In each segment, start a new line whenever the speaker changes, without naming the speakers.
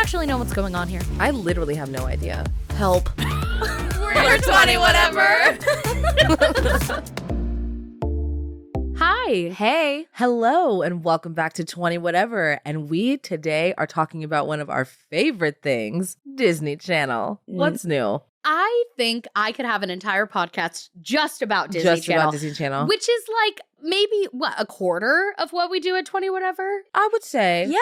actually know what's going on here.
I literally have no idea.
Help.
We're 20 whatever. Hi.
Hey.
Hello, and welcome back to 20 Whatever. And we today are talking about one of our favorite things, Disney Channel. What's new?
I think I could have an entire podcast just about Disney
Just
Channel.
about Disney Channel.
Which is like maybe, a quarter of what we do at 20 Whatever?
I would say.
Yeah.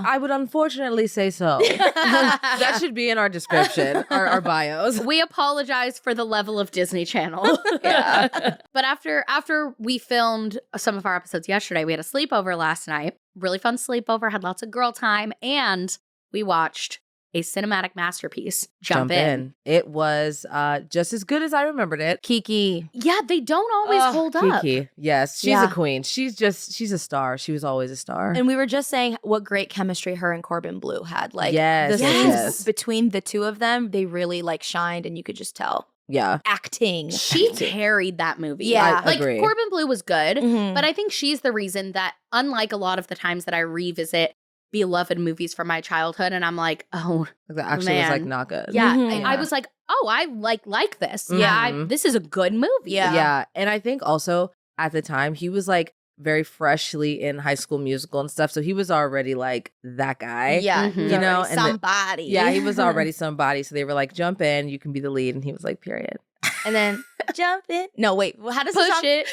I would unfortunately say so. That should be in our description, our bios.
We apologize for the level of Disney Channel.
Yeah.
But after we filmed some of our episodes yesterday, we had a sleepover last night. Really fun sleepover, had lots of girl time, and we watched a cinematic masterpiece, Jump In.
It was just as good as I remembered it.
Kiki. Yeah, they don't always hold up.
Kiki. Yes, she's a queen. She's a star. She was always a star.
And we were just saying what great chemistry her and Corbin Bleu had. Like
yes,
the
yes.
scenes between the two of them, they really like shined and you could just tell.
Yeah.
Acting.
She carried that movie.
Yeah.
I agree.
Corbin Bleu was good,
Mhm.
but I think she's the reason that, unlike a lot of the times that I revisit beloved movies from my childhood, and I'm like, oh,
That actually
man.
was like not good.
yeah,
Mhm.
I was like, oh, I like this.
Mhm.
Yeah, this is a good movie.
Yeah.
Yeah. And I think also at the time he was like very freshly in High School Musical and stuff. So he was already like that guy.
Yeah.
Mhm.
he's
You know,
already
and
somebody.
Yeah, he was already somebody. So they were like, jump in, you can be the lead. And he was like, period.
And then jump in. No, wait. How does
Push
it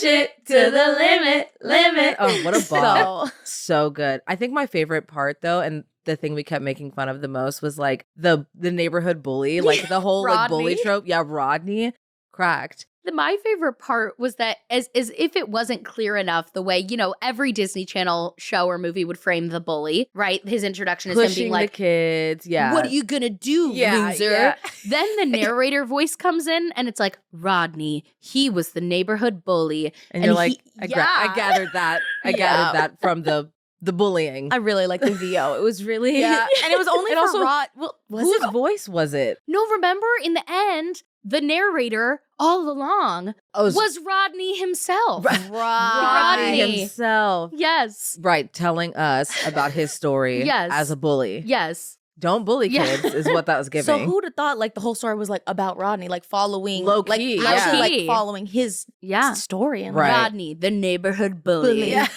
it
to the limit.
Oh, what a ball.
So,
So good. I think my favorite part though, and the thing we kept making fun of the most was like the neighborhood bully, like the whole like bully
Rodney.
trope. Yeah, Rodney cracked.
My favorite part was that as if it wasn't clear enough, the way, every Disney Channel show or movie would frame the bully, right? His introduction is him
Pushing
being like,
the kids. Yeah.
what are you gonna do,
Yeah,
loser?
yeah.
Then the narrator voice comes in and it's like, Rodney, he was the neighborhood bully.
And you're like,
he-
I gathered that. I gathered that from the bullying.
I really like the VO. It was really,
Yeah.
and it was only
And
for
also,
Rod. Well, was
Whose
it?
voice was it?
No, remember in the end, the narrator all along
Oh,
was Rodney himself.
Rodney himself.
Yes.
Right, telling us about his story
Yes.
as a bully.
Yes.
Don't bully
Yeah.
kids is what that was giving.
So who'd have thought like the whole story was like about Rodney, like following
Low
like
key,
low
yeah.
key, like
Key.
following his
Yeah.
story and
Right.
Rodney, the neighborhood bully.
Yeah.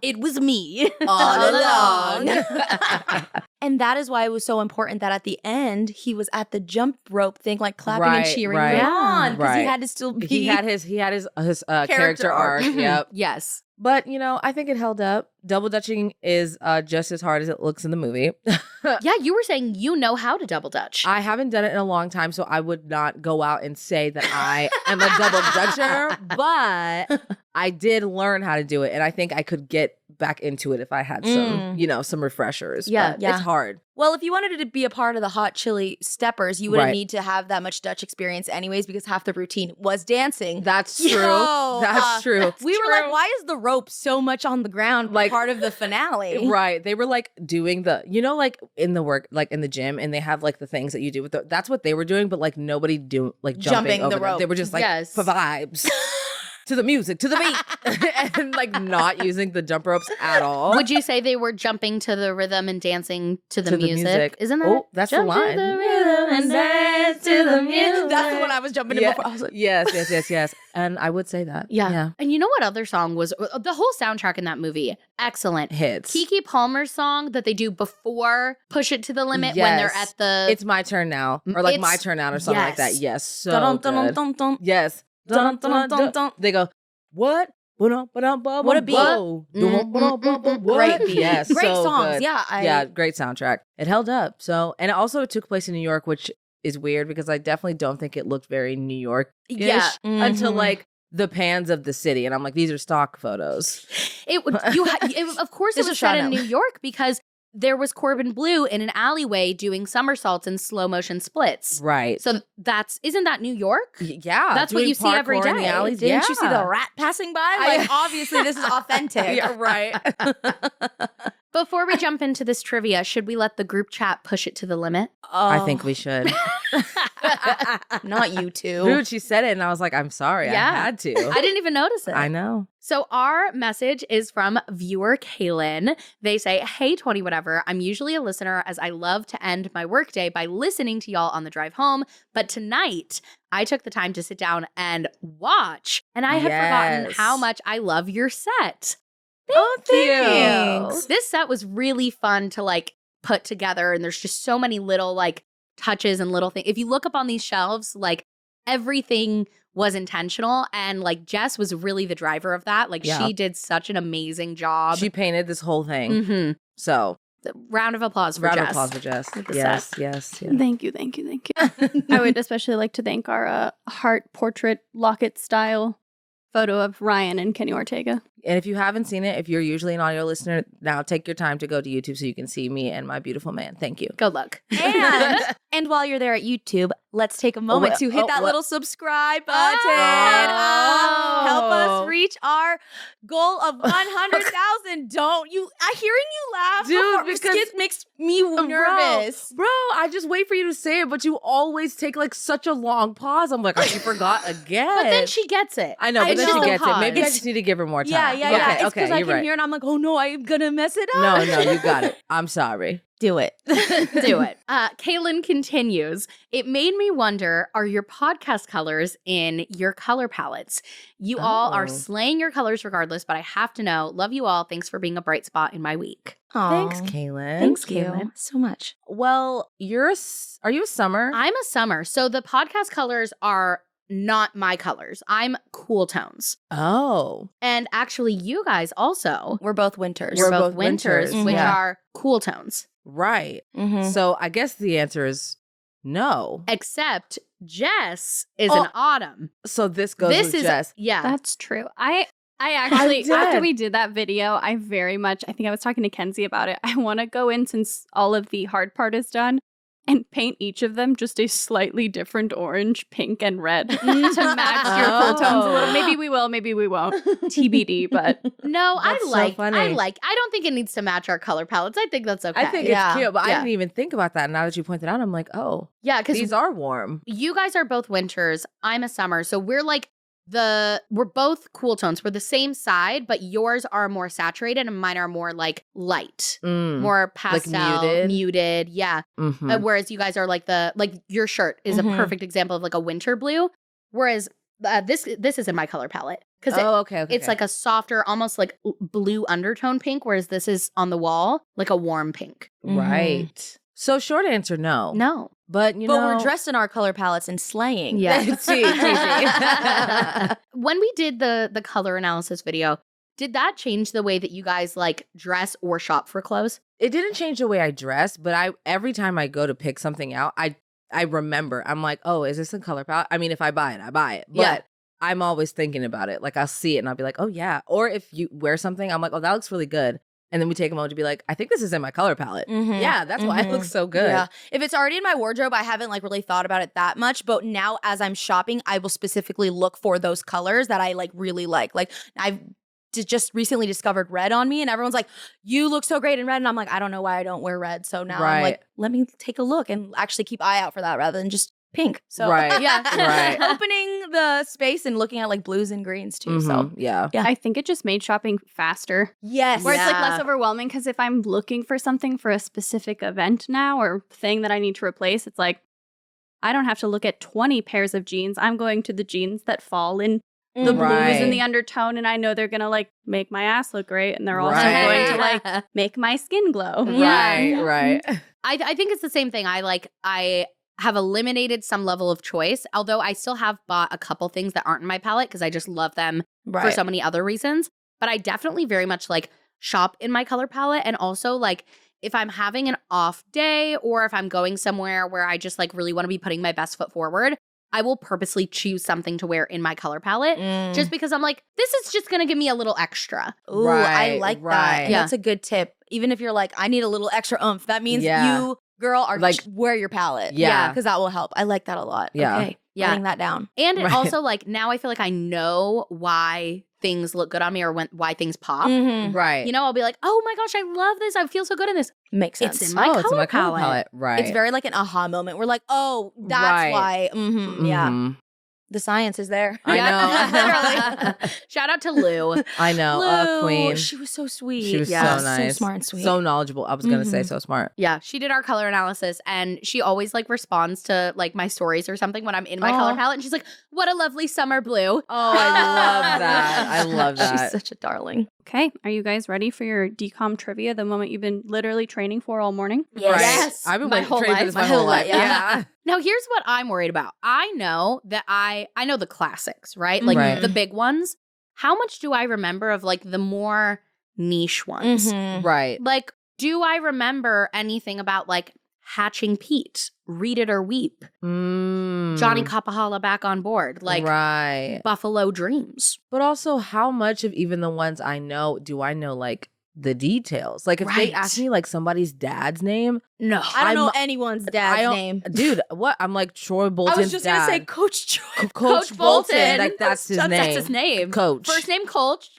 It was me
All along.
And that is why it was so important that at the end he was at the jump rope thing, like clapping and
Right,
cheering
right,
on because he
right.
had to still be.
he had his character arc. Yep.
Yes.
But I think it held up. Double dutching is just as hard as it looks in the movie.
Yeah, you were saying you know how to double dutch.
I haven't done it in a long time, so I would not go out and say that I am a double dutcher, but I did learn how to do it, and I think I could get back into it if I had some refreshers.
Yeah,
but
yeah.
it's hard.
Well, if you wanted to be a part of the Hot Chili Steppers, you wouldn't
Right.
need to have that much Dutch experience anyways because half the routine was dancing.
That's true.
Yo,
That's true.
We were like, why is the rope so much on the ground
Like-
part of the finale?
Right. They were like doing the, like in the work, like in the gym, and they have like the things that you do with that's what they were doing, but like nobody do like jumping
Jumping
over
the
them.
rope.
They were just like
Yes.
for vibes. To the music, to the beat, and like not using the jump ropes at all.
Would you say they were jumping to the rhythm and dancing to the,
To the
music?
music.
Isn't that?
Oh, that's the
Jump
line.
To the rhythm and dance to the music.
That's the one I was jumping in
Yeah.
before. I was like,
Yes. And I would say that.
Yeah. And you know what other song was? The whole soundtrack in that movie, excellent.
Hits.
Keke Palmer's song that they do before Push It to the Limit when they're
Yes.
at the...
It's my turn now. Or like my
It's-
turn out or something like that.
yes.
Yes. So
dun, dun,
good.
dun, dun, dun.
Yes.
Dun, dun, dun, dun.
They go, what? What
a beat.
Great
beat.
Yes.
Great
so
songs.
good.
Yeah.
Great soundtrack. It held up. So, and it also took place in New York, which is weird because I definitely don't think it looked very New York
Yeah.
until
Mhm.
like the pans of the city. And I'm like, these are stock photos.
It would, of course, it
This
was
is
set in
Toronto.
New York because there was Corbin Bleu in an alleyway doing somersaults and slow motion splits.
Right.
So isn't that New York?
Yeah.
That's what
doing
you see every
parkour in the
day.
alleys.
Didn't you see
Yeah.
the rat passing by? Like, obviously, this is authentic.
Yeah, right.
Before we jump into this trivia, should we let the group chat push it to the limit?
I think we should.
Not you two.
Dude, she said it and I was like, I'm sorry.
Yeah.
I had to.
I didn't even notice it.
I know.
So our message is from viewer Kaylin. They say, hey, 20 whatever. I'm usually a listener as I love to end my workday by listening to y'all on the drive home. But tonight, I took the time to sit down and watch. And I had forgotten how much I love your set.
Thank you.
This set was really fun to like put together. And there's just so many little like touches and little things. If you look up on these shelves, like everything was intentional, and like Jess was really the driver of that. Like she did such an amazing job.
She painted this whole thing. So
round of applause for Jess.
Round of applause for Jess. Yes.
Thank you. I would especially like to thank our heart portrait locket style photo of Riayn and Kenny Ortega.
And if you haven't seen it, if you're usually an audio listener, now take your time to go to YouTube so you can see me and my beautiful man. Thank you.
Good luck.
And while you're there at YouTube, let's take a moment to hit that little subscribe button. Help us reach our goal of 100,000. Don't you? Hearing you laugh,
dude, because
it makes me nervous.
Bro, I just wait for you to say it, but you always take like such a long pause. I'm like, she forgot again.
But then she gets it.
I know, but then she gets it. Maybe I
It's-
just need to give her more time.
Yeah. It's because I
you're
can
right.
hear it and I'm like, oh no, I'm gonna mess it up.
No, you got it. I'm sorry.
Do it.
Do it. Kaylin continues. It made me wonder, are your podcast colors in your color palettes? You all are slaying your colors regardless, but I have to know. Love you all. Thanks for being a bright spot in my week.
Thanks, Kaylin.
Thank you so much.
Well, are you a summer?
I'm a summer. So the podcast colors are not my colors. I'm cool tones.
Oh.
And actually, you guys also.
We're both winters.
We're both winters,
winters,
which
yeah.
are cool tones.
Right.
Mm-hmm.
So I guess the answer is no.
Except Jess is an autumn.
So this goes with Jess.
Yeah.
That's true. I actually,
did.
after we did that video, I think I was talking to Kenzie about it. I want to go in, since all of the hard part is done, and paint each of them just a slightly different orange, pink, and red to match your cool tones a little. Maybe we will, maybe we won't. TBD, but
No,
That's so funny.
I don't think it needs to match our color palettes. I think that's okay.
I think it's cute, but I didn't even think about that. Now that you pointed out, I'm like, oh,
yeah, because
these are warm.
you guys are both winters. I'm a summer. So we're like we're both cool tones. We're the same side, but yours are more saturated and mine are more like light, more pastel, muted. Yeah.
Mm-hmm.
Whereas you guys are like your shirt is a perfect example of like a winter blue. Whereas this is in my color palette. Because
okay.
It's like a softer, almost like blue undertone pink, whereas this is on the wall, like a warm pink.
Right. So short answer, no.
No.
But
we're dressed in our color palettes and slaying.
Yeah.
See.
When we did the color analysis video, did that change the way that you guys like dress or shop for clothes?
It didn't change the way I dress, but every time I go to pick something out, I remember. I'm like, oh, is this a color palette? I mean, if I buy it, I buy it. But I'm always thinking about it. Like I'll see it and I'll be like, oh yeah. Or if you wear something, I'm like, oh, that looks really good. And then we take a moment to be like, I think this is in my color palette.
Mm-hmm.
Yeah, that's why it looks so good.
Yeah. If it's already in my wardrobe, I haven't like really thought about it that much. But now as I'm shopping, I will specifically look for those colors that I like really like. Like I've just recently discovered red on me and everyone's like, you look so great in red. And I'm like, I don't know why I don't wear red. So now I'm like, let me take a look and actually keep eye out for that rather than just pink. So opening the space and looking at like blues and greens too. So
yeah.
I think it just made shopping faster.
Yes.
Where it's like less overwhelming, because if I'm looking for something for a specific event now or thing that I need to replace, it's like I don't have to look at 20 pairs of jeans. I'm going to the jeans that fall in the blues and the undertone, and I know they're gonna like make my ass look great, and they're also going to like make my skin glow.
Right.
I think it's the same thing. I have eliminated some level of choice, although I still have bought a couple things that aren't in my palette because I just love them for so many other reasons. But I definitely very much like shop in my color palette, and also like if I'm having an off day or if I'm going somewhere where I just like really want to be putting my best foot forward, I will purposely choose something to wear in my color palette just because I'm like, this is just going to give me a little extra.
Ooh, I like that. Yeah. That's a good tip. Even if you're like, I need a little extra oomph, that means you, girl, are like, wear your palette. Yeah. Because that will help. I like that a lot.
Yeah.
Okay. Writing that down.
And it also like, now I feel like I know why things look good on me or why things pop.
Right.
You know, I'll be like, oh my gosh, I love this. I feel so good in this.
Makes sense.
It's in my color palette.
Right.
It's very like an aha moment. We're like, oh, that's why. Yeah. The science is there.
I know.
Literally. Shout out to Lou.
I know.
Lou,
Queen.
she was so sweet.
She was so nice.
So smart and sweet.
So knowledgeable. I was going to say so smart.
Yeah. She did our color analysis and she always like responds to like my stories or something when I'm in my color palette. And she's like, what a lovely summer blue.
Oh, I love that. I love that.
She's such a darling.
Okay, are you guys ready for your DCOM trivia, the moment you've been literally training for all morning?
Yes.
I've been
my whole
training for
life.
this my whole life. Yeah.
Now, here's what I'm worried about. I know that I know the classics, right? Like the big ones. How much do I remember of like the more niche ones?
Right.
Like, do I remember anything about like Hatching Pete, Read It or Weep, Johnny Kapahala Back on Board, like Buffalo Dreams?
But also, how much of even the ones I know do I know like the details? Like if they ask me like somebody's dad's name,
no,
I don't know anyone's dad's name.
Dude, what? I'm like Troy Bolton's
I was just
dad.
gonna say Coach Troy.
Coach Bolton. Like that's his name.
That's his name.
Coach.
First name Coach.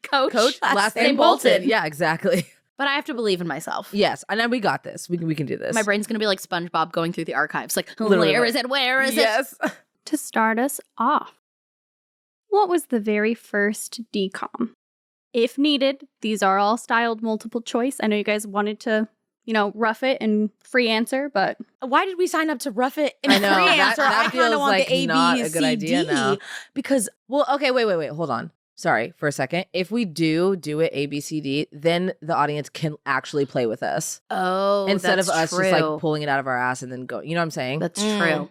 Last name Bolton. Yeah, exactly.
But I have to believe in myself.
Yes, and then we got this. We can do this.
My brain's gonna be like SpongeBob going through the archives. Like,
Literally.
where is it? Where is it?
Yes.
To start us off, what was the very first DCOM? If needed, these are all styled multiple choice. I know you guys wanted to, rough it and free answer, but
why did we sign up to rough it and
I know,
free answer?
that
I kind
feels
of want
like
the A,
not
B,
a good
C,
idea
D
now.
because
Well, okay, wait, hold on. Sorry for a second. If we do it A, B, C, D, then the audience can actually play with us.
Oh,
Instead
that's
of us
true.
just like pulling it out of our ass and then go. You know what I'm saying?
That's true.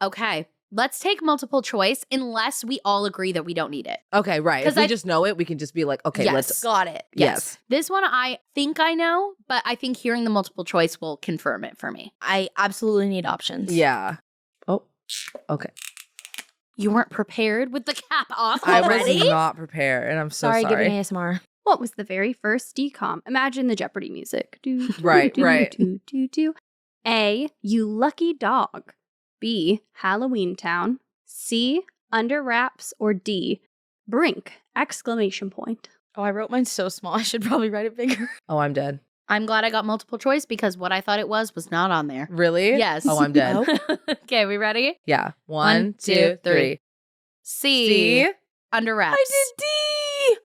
Okay. Let's take multiple choice unless we all agree that we don't need it.
Okay, right. If we just know it, we can just be like, okay, let's.
got it.
Yes.
This one I think I know, but I think hearing the multiple choice will confirm it for me.
I absolutely need options.
Yeah. Oh, okay.
You weren't prepared with the cap off
I
already?
was not prepared, and I'm so sorry.
Sorry, giving ASMR.
what was the very first DCOM? Imagine the Jeopardy music.
Right.
A, You Lucky Dog. B, Halloween Town. C, Under Wraps. Or D, Brink! Exclamation point.
Oh, I wrote mine so small. I should probably write it bigger.
Oh, I'm dead.
I'm glad I got multiple choice because what I thought it was not on there.
Really?
Yes.
Oh, I'm dead.
Okay, we ready?
Yeah. One, two, three.
C. Under Wraps.
I did D.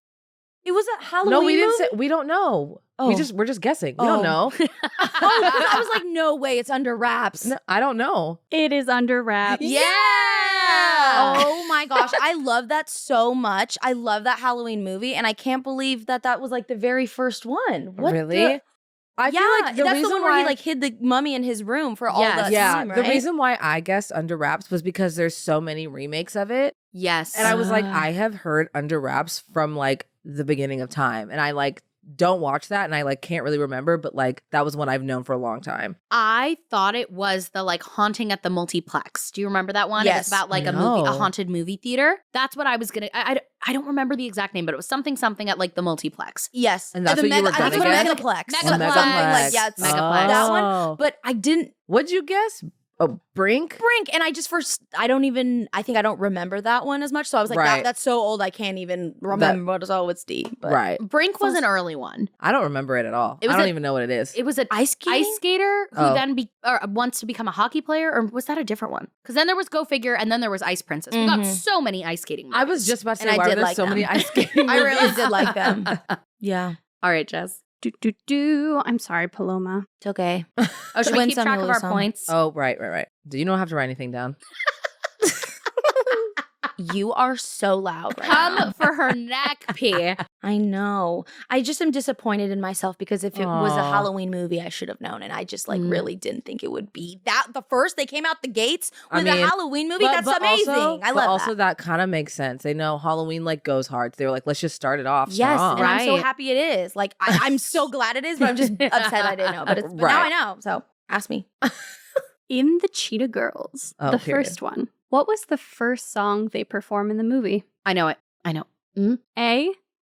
It was a Halloween
No, we didn't
movie?
say. We don't know.
Oh.
We're just guessing. We don't know.
I was like, no way, it's Under Wraps.
No, I don't know.
It is Under Wraps.
Yeah! Oh my gosh, I love that so much. I love that Halloween movie, and I can't believe that was like the very first one. What
Really? I feel like the
that's
reason
the one where he like hid the mummy in his room for all that time, right?
The reason why I guessed Under Wraps was because there's so many remakes of it.
Yes.
And I was like, I have heard Under Wraps from like the beginning of time. And I like don't watch that and I like can't really remember, but like that was one I've known for a long time.
I thought it was the like Haunting at the Multiplex. Do you remember that one?
Yes.
It was about like a haunted movie theater. That's what I was gonna. I don't remember the exact name, but it was something at like the multiplex.
Yes,
and that's what you were gonna guess?
Megaplex.
Megaplex.
Like, yeah, it's
Megaplex.
that one. But I didn't.
What'd you guess? Oh, Brink?
And I just I don't remember that one as much. So I was like, that's so old, I can't even remember what it's all. It's D. But.
Right.
Brink was an early one.
I don't remember it at all. I don't even know what it is.
It was an ice skater who then wants to become a hockey player, or was that a different one? Because then there was Go Figure, and then there was Ice Princess. We got so many ice skating movies.
I was just about to say,
and
why
I
were
did
there
like
so many ice skating movies?
I really did like them. Yeah.
All right, Jess.
I'm sorry, Paloma.
It's okay.
Oh, should we keep track of our points?
Oh, right. Do you don't have to write anything down?
You are so loud right now.
Come for her neck, P.
I know. I just am disappointed in myself because if it was a Halloween movie, I should have known. And I just like really didn't think it would be that. The first they came out the gates with a Halloween movie. That's amazing. I love that.
Also, that kind of makes sense. They know Halloween like goes hard. So they were like, let's just start it off strong.
And I'm so happy it is. Like, I'm so glad it is, but I'm just upset I didn't know. But now I know. So ask me.
In the Cheetah Girls, first one, what was the first song they perform in the movie?
I know it.
A,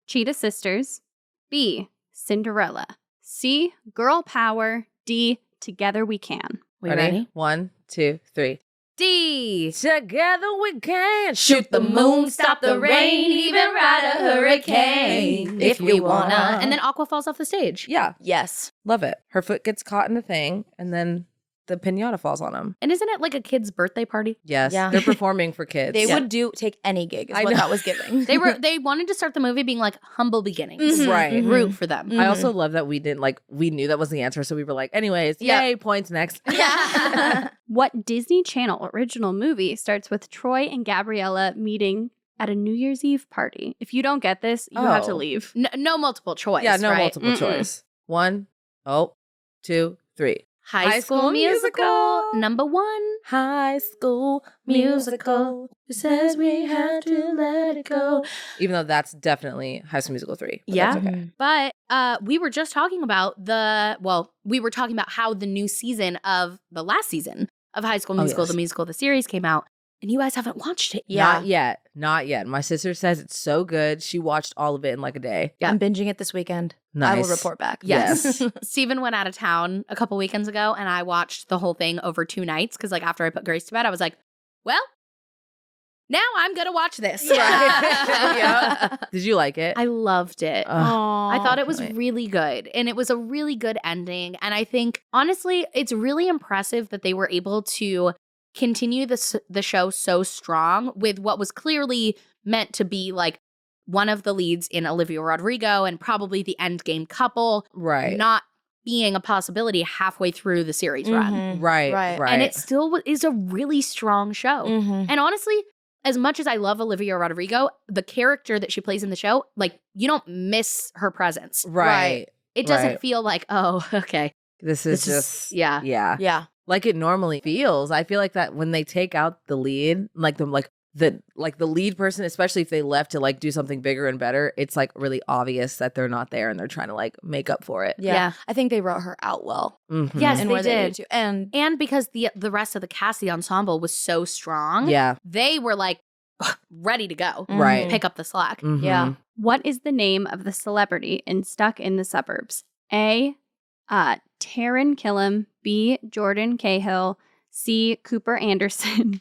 Cheetah Sisters. B, Cinderella. C, Girl Power. D, Together We Can.
We ready?
1, 2, 3.
D.
Together we can
Shoot the moon, stop the rain, even ride a hurricane.
If we wanna. And then Aqua falls off the stage.
Yeah.
Yes.
Love it. Her foot gets caught in the thing, and then the piñata falls on him.
And isn't it like a kid's birthday party?
Yes.
Yeah.
They're performing for kids.
They would take any gig is
I
what
know.
that was giving.
They wanted to start the movie being like humble beginnings.
Mhm.
Right.
Root for them.
I also love that we didn't we knew that was the answer, so we were like, anyways,
Yeah.
yay, points next.
Yeah.
What Disney Channel original movie starts with Troy and Gabriella meeting at a New Year's Eve party? If you don't get this, you have to
Oh.
leave.
No multiple choice.
Yeah, no
right?
multiple choice. 1, 2, 3.
High School Musical. Number 1.
High School Musical. Who says we have to let it go? Even though that's definitely High School Musical 3. But
Yeah.
that's okay.
But we were just talking about how the new season of the last season of High School Musical,
yes.
the musical, the series came out, and you guys haven't watched it.
Yeah.
Not yet. My sister says it's so good. She watched all of it in like a day.
Yeah.
I'm binging it this weekend.
Nice.
I will report back.
Yes. Steven went out of town a couple weekends ago, and I watched the whole thing over 2 nights because, like, after I put Grace to bed, I was like, well, now I'm going to watch this.
Yeah. Did you like it?
I loved it.
Ugh.
I thought it was
Right.
really good, and it was a really good ending. And I think, honestly, it's really impressive that they were able to continue the show so strong with what was clearly meant to be like one of the leads in Olivia Rodrigo and probably the endgame couple,
Right.
not being a possibility halfway through the series run.
Mhm.
Right.
Right.
And it still is a really strong show.
Mhm.
And honestly, as much as I love Olivia Rodrigo, the character that she plays in the show, like, you don't miss her presence.
Right.
It doesn't
Right.
feel like, oh, okay.
This is
This is-
just
yeah.
Yeah.
Yeah.
Like it normally feels. I feel like that when they take out the lead, the lead person, especially if they left to like do something bigger and better, it's like really obvious that they're not there and they're trying to like make up for it.
Yeah.
Yeah.
I think they wrote her out well.
Mhm.
Yes,
and
they
where
did.
needed to. And
Because the rest of the cast, the ensemble, was so strong,
Yeah.
they were like ready to go.
Right.
Pick up the slack.
Mhm.
Yeah.
What is the name of the celebrity in Stuck in the Suburbs? A. Taran Killam. B. Jordan Cahill. C. Cooper Anderson.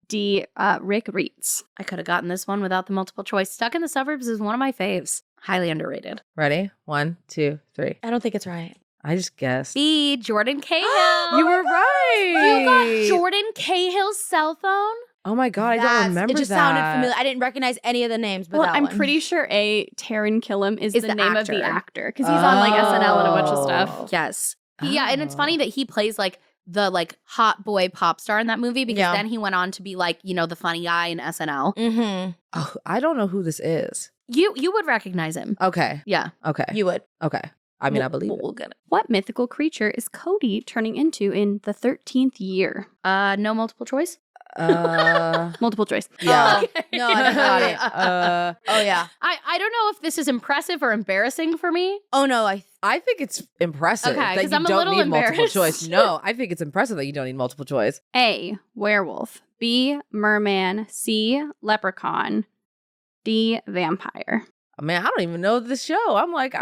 D. Rick Reitz.
I could have gotten this one without the multiple choice. Stuck in the Suburbs is one of my faves. Highly underrated.
Ready? 1, 2, 3.
I don't think it's right.
I just guessed.
B. Jordan Cahill.
You were right.
You got Jordan Cahill's cell phone?
Oh my god, I don't
That's-
remember
It just
that.
sounded familiar. I didn't recognize any of the names, but
Well,
that
I'm
one.
pretty sure A. Taran Killam is
Is
the
the
name of the
actor.
actor because he's on like SNL and a bunch of
Oh.
stuff.
Yes. Yeah, and it's
Oh.
funny that he plays like the like hot boy pop star in that movie because
Yeah.
then he went on to be like, you know, the funny guy in SNL.
Mm-hmm.
Oh, I don't know who this is.
You would recognize him.
Okay.
Yeah.
Okay.
You would.
Okay. I mean, I believe it.
We'll get it.
What mythical creature is Cody turning into in the 13th year?
No multiple choice?
Multiple choice.
Yeah.
Oh, no, I got it. Oh, yeah.
I don't know if this is impressive or embarrassing for me.
Oh, no.
I think it's impressive
Okay,
that
'cause
you
I'm a
don't
little
need multiple
embarrassed.
choice. No, I think it's impressive that you don't need multiple choice.
A. Werewolf. B. Merman. C. Leprechaun. D. Vampire.
Man, I don't even know this show. I'm like,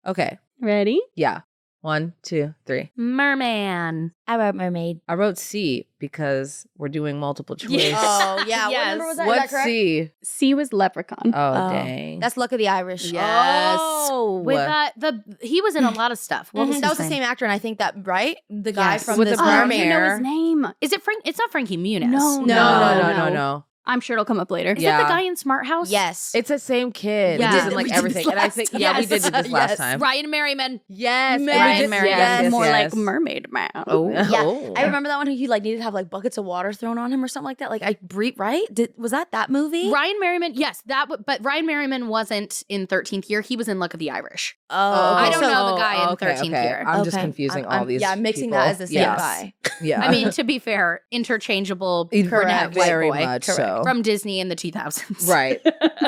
okay.
Ready?
Yeah. 1, 2, 3.
Merman.
I wrote mermaid.
I wrote C because we're doing multiple choice.
Yes.
Oh, yeah.
Yes.
What number was that? Is
What's
that correct?
C?
C was Leprechaun.
Oh, dang.
That's Luck of the Irish.
Yes.
Oh.
With he was in a lot of stuff. What was
That
his
was the
name?
same actor, and I think that, right? The guy
Yes.
from
With
this
the
Oh,
perm
mermaid.
you know
hair.
his name.
Is it Frank? It's not Frankie Muniz.
No.
No.
I'm sure it'll come up later.
Is
Yeah.
it the guy in Smart House?
Yes.
It's the same kid.
Yeah.
Yeah. Just in like
We did this
everything. And I
last
think,
time.
yeah, we
Yes.
did do this last
Yes.
time.
Ryan Merriman.
Yes.
Ryan
and we did-
Merriman.
yes,
More
yes.
like Mermaid Man.
Oh.
Yeah.
Oh.
I remember that one. He like needed to have like buckets of water thrown on him or something like that. Like right? Was that movie?
Ryan Merriman. Yes, but Ryan Merriman wasn't in 13th Year. He was in Luck of the Irish.
Oh,
I don't
so-
know the guy in
okay,
13th
okay.
Year.
I'm just
Okay.
confusing
I'm-
all these.
Yeah, I'm mixing
people.
that as the same
Yes.
guy.
Yeah.
I mean, to be fair, interchangeable
Correct.
brunette white
Very
boy
much so.
from Disney in the 2000s.
Right.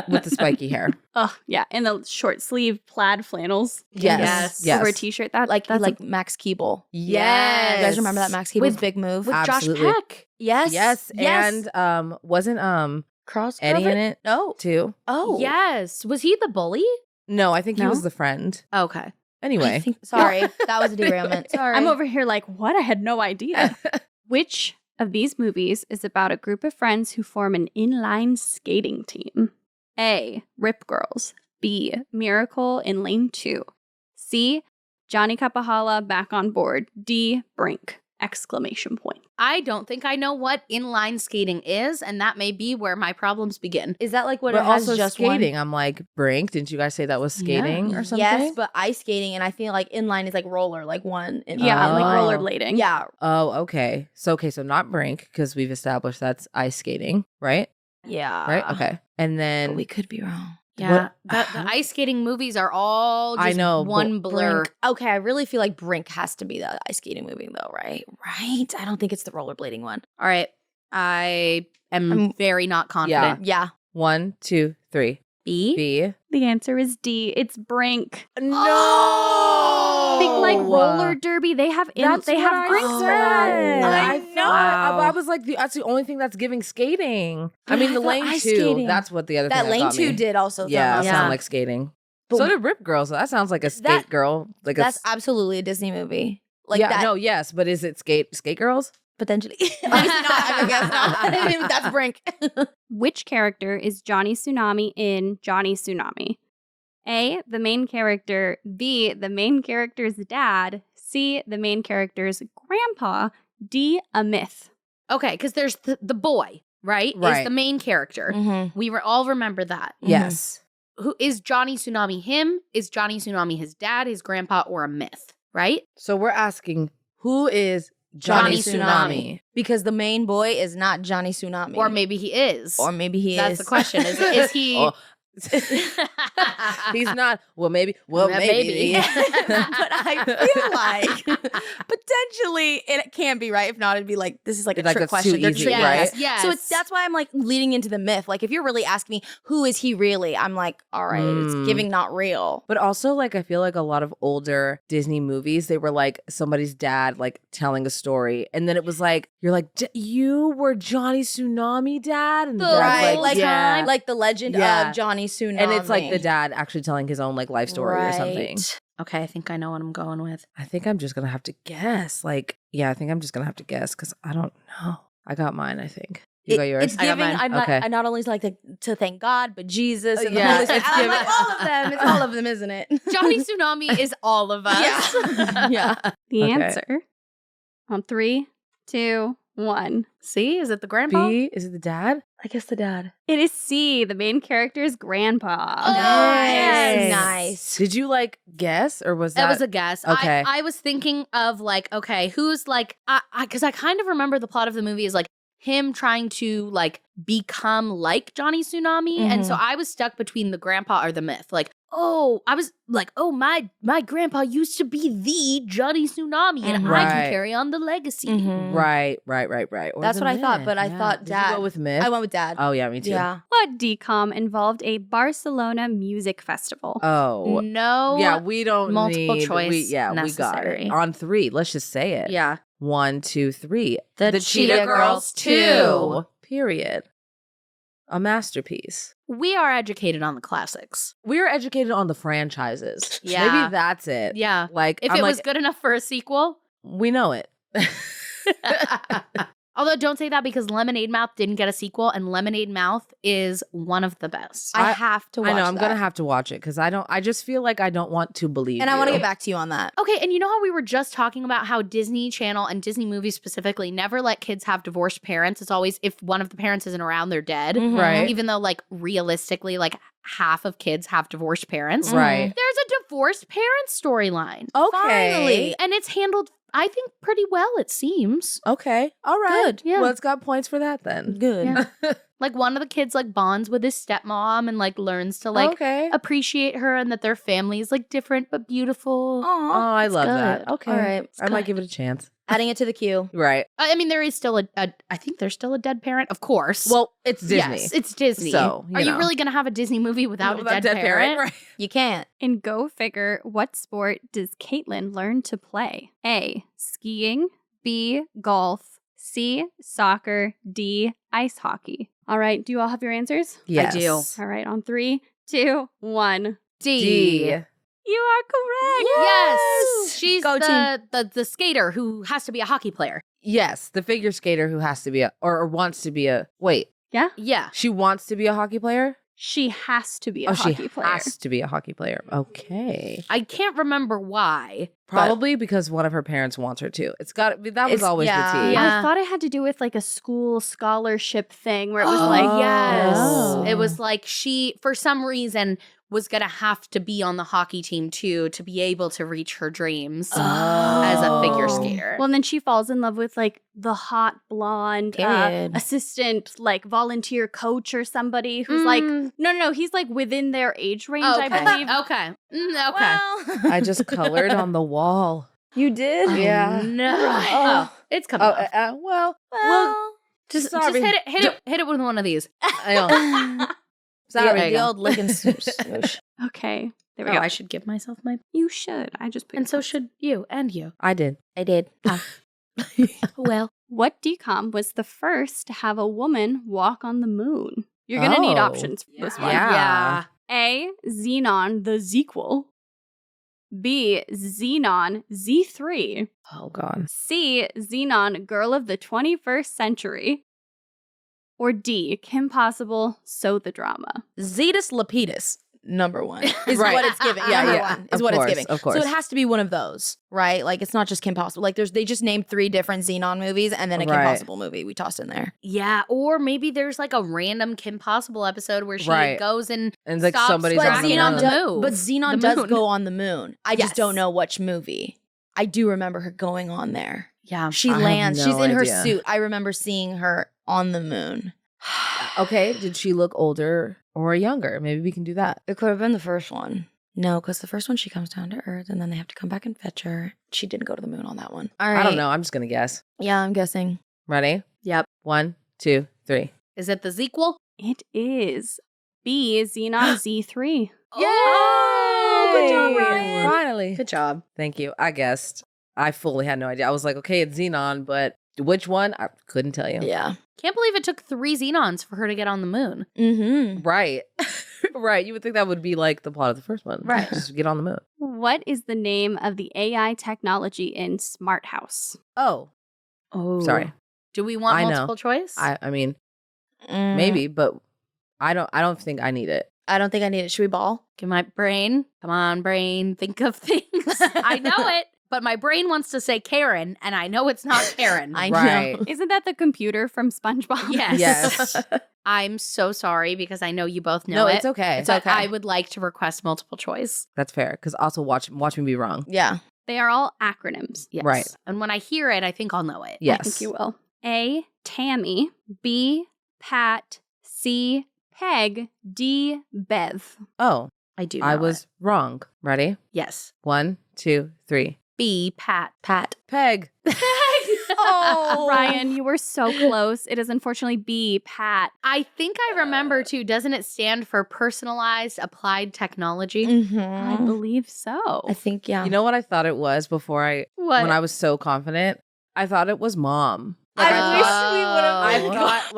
With the spiky hair.
Oh, yeah. And the short sleeve plaid flannels.
Yes.
Yes.
Over a t-shirt.
Like
That's
like Max Keeble.
Yes.
You guys remember that Max Keeble's
With-
big move?
With
Absolutely.
Josh Peck.
Yes.
Yes. And wasn't
Cross
Eddie in it
No.
too?
Oh.
Yes. Was he the bully?
No, I think he
No?
was the friend.
Okay.
Anyway.
Sorry. That was a derailment. Sorry.
I'm over here like, what? I had no idea. Which of these movies is about a group of friends who form an inline skating team? A. Rip Girls. B. Miracle in Lane 2. C. Johnny Capahala back on board. D. Brink! Exclamation point.
I don't think I know what inline skating is, and that may be where my problems begin.
Is that like what
But
it has
also
just
skating.
one?
I'm like, Brink, didn't you guys say that was skating or something?
Yes, but ice skating, and I feel like inline is like roller, like one.
Yeah, like
Oh.
rollerblading.
Yeah.
Oh, okay. So not Brink, because we've established that's ice skating, right?
Yeah.
Right? Okay. And
But
then
we could be wrong.
Yeah, the ice skating movies are all just
I know,
one blur.
Brink. Okay, I really feel like Brink has to be the ice skating movie, though, right? Right? I don't think it's the rollerblading one.
All right, I am very not confident.
Yeah.
1, 2, 3.
B?
B.
The answer is D. It's Brink.
No.
Think like roller derby. They have
That's
they
what
have
I
Brinks for
said.
that.
I know.
Wow.
I was like, that's the only thing that's giving skating. I mean, the
I thought
lane
ice
2.
skating.
That's what the other
That
thing
Lane
got
2
me.
did also.
Yeah,
Yeah.
sound like skating.
But
So did Rip Girls. That sounds like a skate
That-
girl. Like
That's absolutely a Disney movie. Like
yeah,
that.
no, yes, but is it skate girls?
Potentially. Obviously not. I guess not. That's Brink.
Which character is Johnny Tsunami in Johnny Tsunami? A. The main character. B. The main character's dad. C. The main character's grandpa. D. A myth.
Okay, because there's the boy, right? Is
Right.
the main character.
Mm-hmm.
We all remember that.
Yes.
Who is Johnny Tsunami him? Is Johnny Tsunami his dad, his grandpa, or a myth, right?
So we're asking, who is Johnny,
Johnny
Tsunami?
Because the main boy is not Johnny Tsunami.
Or maybe he is.
Or maybe he
That's
is.
the question. Is he...
Oh. He's not. Well, maybe. Well, maybe.
but I feel like potentially it can't be right. If not, it'd be like this is like a
Like,
trick
that's too
question. They're
easy,
tricking
right?
us.
Yes.
So that's why I'm like leading into the myth. Like if you're really asking me who is he really, I'm like, all right, it's giving not real.
But also, like, I feel like a lot of older Disney movies, they were like somebody's dad, like telling a story, and then it was like, you're like, you were Johnny Tsunami, dad, and the dad's
Right,
like,
like
yeah,
like the legend
Yeah.
of Johnny Tsunami.
and it's like the dad actually telling his own like life story or something.
Right.
Okay, I think I know what I'm going with.
I think I'm just gonna have to guess. Like, yeah, I think I'm just gonna have to guess because I don't know. I got mine. I think you got yours.
It's
I got
giving.
mine.
I'm
Okay.
not. I not only like to thank God, but Jesus and the
Yeah,
Holy Spirit.
it's
I'm
giving-
like, all of them. It's all of them, isn't it?
Johnny Tsunami is all of us.
Yeah. Yeah.
The
Okay.
answer on 3, 2, 1.
See, is it the grandpa?
B, is it the dad?
I guess the dad.
It is C. The main character's grandpa.
Oh,
Nice.
yes.
Nice.
Did you like guess or was that?
That was a guess.
Okay.
I was thinking of like, okay, who's like, because I kind of remember the plot of the movie is like him trying to like become like Johnny Tsunami. And so I was stuck between the grandpa or the myth. Like, oh, I was like, oh, my grandpa used to be the Johnny Tsunami and I
Right.
can carry on the legacy.
Right. Or
That's
the
what I thought,
myth,
but I
yeah.
thought
Did
dad.
you go with myth?
I went with dad.
Oh yeah, me too.
Yeah.
What DCOM involved a Barcelona music festival?
Oh.
No.
Yeah, we don't
multiple
need,
choice
we got
necessary.
it. On 3, let's just say it.
Yeah.
1, 2, 3.
The Cheetah Girls 2.
Period. A masterpiece.
We are educated on the classics.
We are educated on the franchises.
Yeah.
Maybe that's it.
Yeah.
Like,
If
I'm
it
like,
was good enough for a sequel.
we know it.
Although don't say that because Lemonade Mouth didn't get a sequel and Lemonade Mouth is one of the best.
I have to watch
I know. I'm
that.
gonna have to watch it because I just feel like I don't want to believe.
And I want to
you.
get back to you on that.
Okay, and you know how we were just talking about how Disney Channel and Disney movies specifically never let kids have divorced parents. It's always if one of the parents isn't around, they're dead.
Right.
Even though like realistically, like half of kids have divorced parents.
Right.
There's a divorced parent storyline.
Okay.
Finally.
And it's handled, I think, pretty well, it seems.
Okay. All right.
Good, yeah.
Well, it's got points for that then.
Good.
Yeah. Like one of the kids like bonds with his stepmom and like learns to like
okay.
appreciate her and that their family is like different but beautiful.
Oh, I love that.
good.
Okay.
All right.
I might give it a chance.
Adding it to the queue.
Right.
I mean, there is still I think there's still a dead parent, of course.
Well, it's Disney.
Yes, it's Disney.
So,
are you
know.
really going to have a Disney movie without a dead parent?
Right.
You can't.
In Go Figure, what sport does Caitlin learn to play? A. Skiing. B. Golf. C. Soccer. D. Ice hockey. All right. Do you all have your answers?
Yes.
do.
All right. On 3, 2, 1.
D.
You are correct.
Yes. She's
Go
the skater who has to be a hockey player.
Yes, the figure skater who has to be or wants to be a. Wait,
Yeah.
she wants to be a hockey player?
She has to be a hockey player.
She has to be a hockey player. Okay.
I can't remember why.
Probably because one of her parents wants her to. That was always the tea.
Yeah.
I thought it had to do with like a school scholarship thing where it was
yes.
like,
It was like she, for some reason, was going to have to be on the hockey team too to be able to reach her dreams as a figure skater.
Well, and then she falls in love with like the hot blonde assistant, like volunteer coach or somebody who's like, no, he's like within their age range, I believe.
Okay. Okay.
Well,
I just colored on the wall.
you did?
Yeah.
No.
Oh.
It's coming off.
Well,
Just
sorry.
hit it with one of these.
I know.
sorry, the old lick and swoosh.
Okay. There we go.
I should give myself my...
You should. I just put
And so should you and you.
I did.
I did.
Well.
What DCOM was the first to have a woman walk on the moon? You're going to need options for this one.
Yeah.
A. Xenon the Zequel. B. Xenon Z3.
Oh, God.
C. Xenon Girl of the 21st Century. Or D. Kim Possible, So the Drama.
Zetus Lapidus, number one, is
Right.
what it's giving.
Yeah,
Number
yeah.
one is
Of
what
course,
it's giving.
of course.
So it has to be one of those, right? Like it's not just Kim Possible. Like they just named 3 different Xenon movies and then a Kim
Right.
Possible movie we tossed in there.
Yeah, or maybe there's like a random Kim Possible episode where she
Right.
goes and
And like
stops
somebody's on the
Xenon
moon.
does-
But Xenon
The
does
moon.
go on the moon. I
Yes.
just don't know which movie. I do remember her going on there.
Yeah.
She
I have
lands.
no
She's in her
idea.
suit. I remember seeing her on the moon.
Okay, did she look older or younger? Maybe we can do that.
It could have been the first one. No, because the first one she comes down to Earth and then they have to come back and fetch her. She didn't go to the moon on that one. All right.
I don't know. I'm just going to guess.
Yeah, I'm guessing.
Ready?
Yep.
1, 2, 3.
Is it the sequel?
It is B. Xenon Z3.
Oh, good job, Riayn.
Finally.
Good job.
Thank you. I guessed. I fully had no idea. I was like, okay, it's Xenon, but which one? I couldn't tell you.
Yeah.
Can't believe it took 3 Xenons for her to get on the moon.
Mm-hmm.
Right. Right. You would think that would be like the plot of the first one.
Right.
Just get on the moon.
What is the name of the AI technology in Smart House?
Oh.
Oh.
Sorry.
Do we want
I know.
multiple choice?
I mean, maybe, but I don't think I need it.
I don't think I need it. Should we ball?
Give my brain. Come on, brain. Think of things. I know it, but my brain wants to say Karen, and I know it's not Karen.
I
Right.
know.
Isn't that the computer from SpongeBob?
Yes.
Yes.
I'm so sorry because I know you both know
No,
it.
it's okay.
But I would like to request multiple choice.
That's fair. Because also watch me be wrong.
Yeah.
They are all acronyms.
Yes.
Right.
And when I hear it, I think I'll know it.
Yes.
I think you will. A. Tammy. B. Pat. C. Peg. D. Bev.
Oh,
I do.
I
know
was
it.
wrong. Ready?
Yes.
1, 2, 3.
B. Pat.
Pat.
Peg.
Oh,
Ryan, you were so close. It is unfortunately B. Pat.
I think I remember too. Doesn't it stand for personalized applied technology?
I
Mm-hmm.
believe so.
I think, yeah.
You know what I thought it was before
What?
when I was so confident? I thought it was mom.
I wish we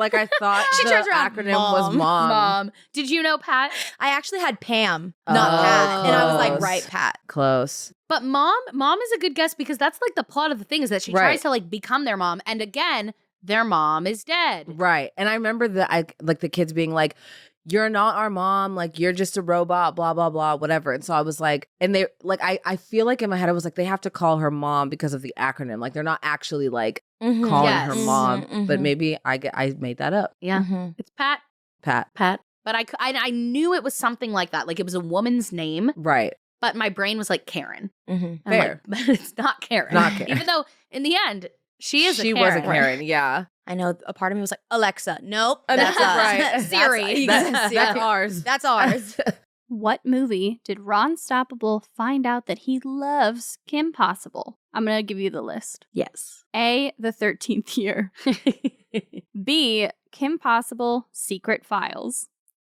would've-
I thought
She
the
turns around,
acronym was
Mom.
mom.
Did you know Pat?
I actually had Pam, not
Oh,
Pat. And I was like,
close.
right, Pat.
Close.
But mom is a good guess because that's like the plot of the thing is that she
Right.
tries to like become their mom, and again, their mom is dead.
Right. And I remember like the kids being like, you're not our mom, like you're just a robot, blah, blah, blah, whatever. And so I was like, and they like I feel like in my head I was like, they have to call her mom because of the acronym. Like they're not actually like
Mm-hmm.
calling
Yes.
her mom.
Mhm,
But
mhm.
maybe I made that up.
Yeah, it's Pat.
Pat.
But I knew it was something like that. Like it was a woman's name,
Right.
but my brain was like Karen.
Mm-hmm.
And I'm
Fair.
like, but it's not Karen.
Not Karen.
Even though in the end, she is a
She
Karen.
was a Karen, yeah.
I know a part of me was like, Alexa. Nope.
That's
That's us.
right.
Siri.
That's ours.
That's ours.
What movie did Ron Stoppable find out that he loves Kim Possible? I'm going to give you the list.
Yes.
A. The 13th Year. B. Kim Possible, Secret Files.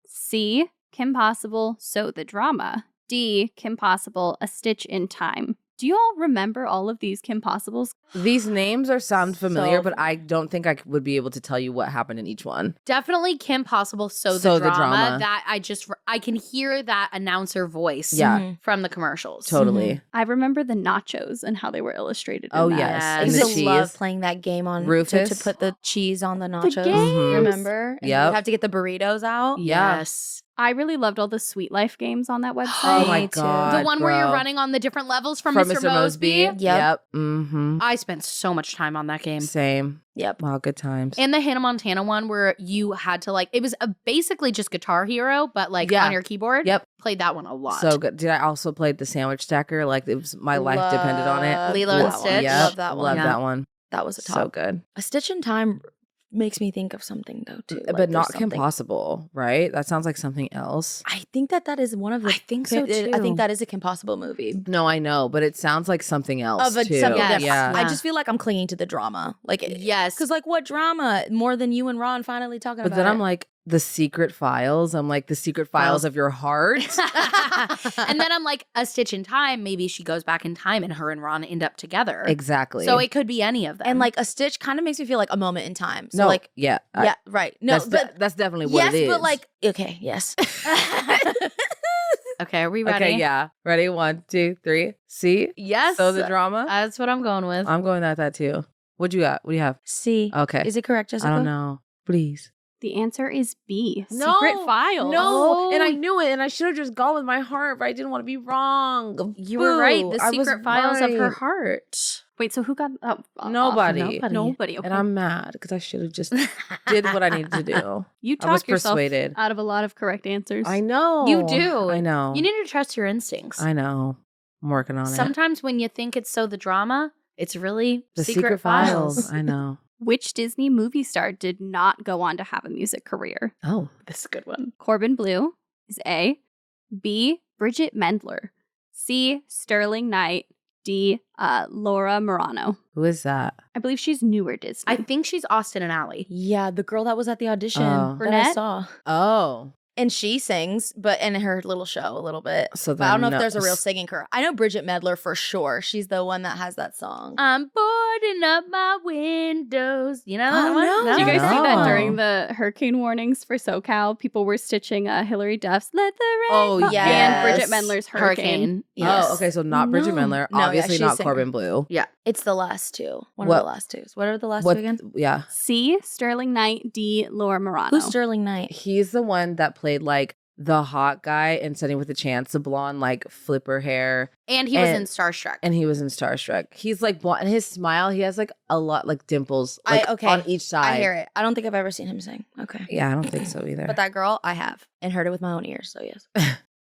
C. Kim Possible, So the Drama. D. Kim Possible, A Stitch in Time. Do you all remember all of these Kim Possibles?
These names sound familiar,
So
but I don't think I would be able to tell you what happened in each one.
Definitely Kim Possible, So the Drama. That I can hear that announcer voice from the commercials.
Totally.
I remember the nachos and how they were illustrated.
Oh,
in that.
yes.
I
And
used
the
to
cheese.
love playing that game on
Rufus.
to put the cheese on the nachos.
games.
Remember? And
Yep.
you'd have to get the burritos out.
Yeah.
Yes.
I really loved all the Sweet Life games on that website.
Oh my
Me too.
god.
The one where you're
bro.
running on the different levels from Mr. Mosby.
Yep. Mm-hmm.
I spent so much time on that game.
Same.
Yep.
Wow, good times.
And the Hannah Montana one where you had to it was basically just Guitar Hero, but on your keyboard.
Yep.
Played that one a lot.
So good. Did I also play the sandwich stacker? Like it was my life depended on it.
Lilo and
that one.
Stitch.
Yep.
Love that one.
Love
Yeah.
that one.
That was a top.
So good.
A Stitch in Time makes me think of something though too.
But
Like,
not
there's
Kim
something-
Possible, right? That sounds like something else.
I think that is one of the.
I think so,
I
too.
think that is a Kim Possible movie.
No, I know, but it sounds like something else
Of a
too.
something
Yes.
different.
Yeah.
I just feel like I'm clinging to the drama. Like
Yes.
because like what drama more than you and Ron finally talking
But
about?
then I'm
it?
like, the secret files. I'm like, the secret files of your heart.
And then I'm like, A Stitch in Time, maybe she goes back in time and her and Ron end up together.
Exactly.
So it could be any of them.
and like a Stitch kind of makes me feel like a moment in time. So
no,
like
yeah.
yeah, right. No,
That's definitely what
yes,
it is.
but like okay, yes.
okay, are we ready?
Okay, yeah. Ready? 1, 2, 3. See?
Yes.
So the drama?
That's what I'm going with.
I'm going at that too. What you got? What do you have?
C.
Okay.
Is it correct, Jessica?
I don't know. Please.
The answer is B.
No,
Secret Files.
No, and I knew it, and I should have just gone with my heart, but I didn't want to be wrong.
You were right.
Boo.
The
I was
secret files of her
right.
heart.
Wait, so who got
Nobody.
Nobody. Okay.
And I'm mad because I should have just did what I needed to do.
You
I was
talk yourself
persuaded.
out of a lot of correct answers.
I know.
You do.
I know.
You need to trust your instincts.
I know. I'm working on it.
Sometimes when you think it's So the Drama, it's really
The
secret files.
I know.
Which Disney movie star did not go on to have a music career?
Oh.
This is a good one.
Corbin Bleu is A. B. Bridget Mendler. C. Sterling Knight. D. Laura Morano.
Who is that?
I believe she's newer Disney.
I think she's Austin and Ally.
Yeah, the girl that was at the audition
Oh.
that I
Brunette?
saw.
Oh.
And she sings, but in her little show a little bit.
So
But I don't know
then
if there's a
no.
real singing career. I know Bridget Medler for sure. She's the one that has that song.
I'm boarding up my windows. You know that
Oh,
one?
no.
Did you guys see
No.
that during the hurricane warnings for SoCal? People were stitching Hillary Duff's "Let the Rain
Oh,
Fall"
yes.
and Bridget Mendler's Hurricane.
Hurricane.
Oh, okay. So not Bridget
No.
Mendler.
No, yeah,
Obviously
she's
not
singer.
Corbin Bleu.
It's the last two. One
What-
of the last two. What are the last
What?
two again?
Yeah.
C. Sterling Knight. D. Laura Morano.
Who's Sterling Knight?
He's the one that played like the hot guy in Setting with a Chance, the blonde, like flipper hair.
And he was
And-
in Starstruck.
And he was in Starstruck. He's like blonde. And his smile, he has like a lot like dimples like
okay.
on each side.
I hear it. I don't think I've ever seen him sing. Okay.
Yeah, I don't think so either.
But that girl, I have. And heard it with my own ears. So yes.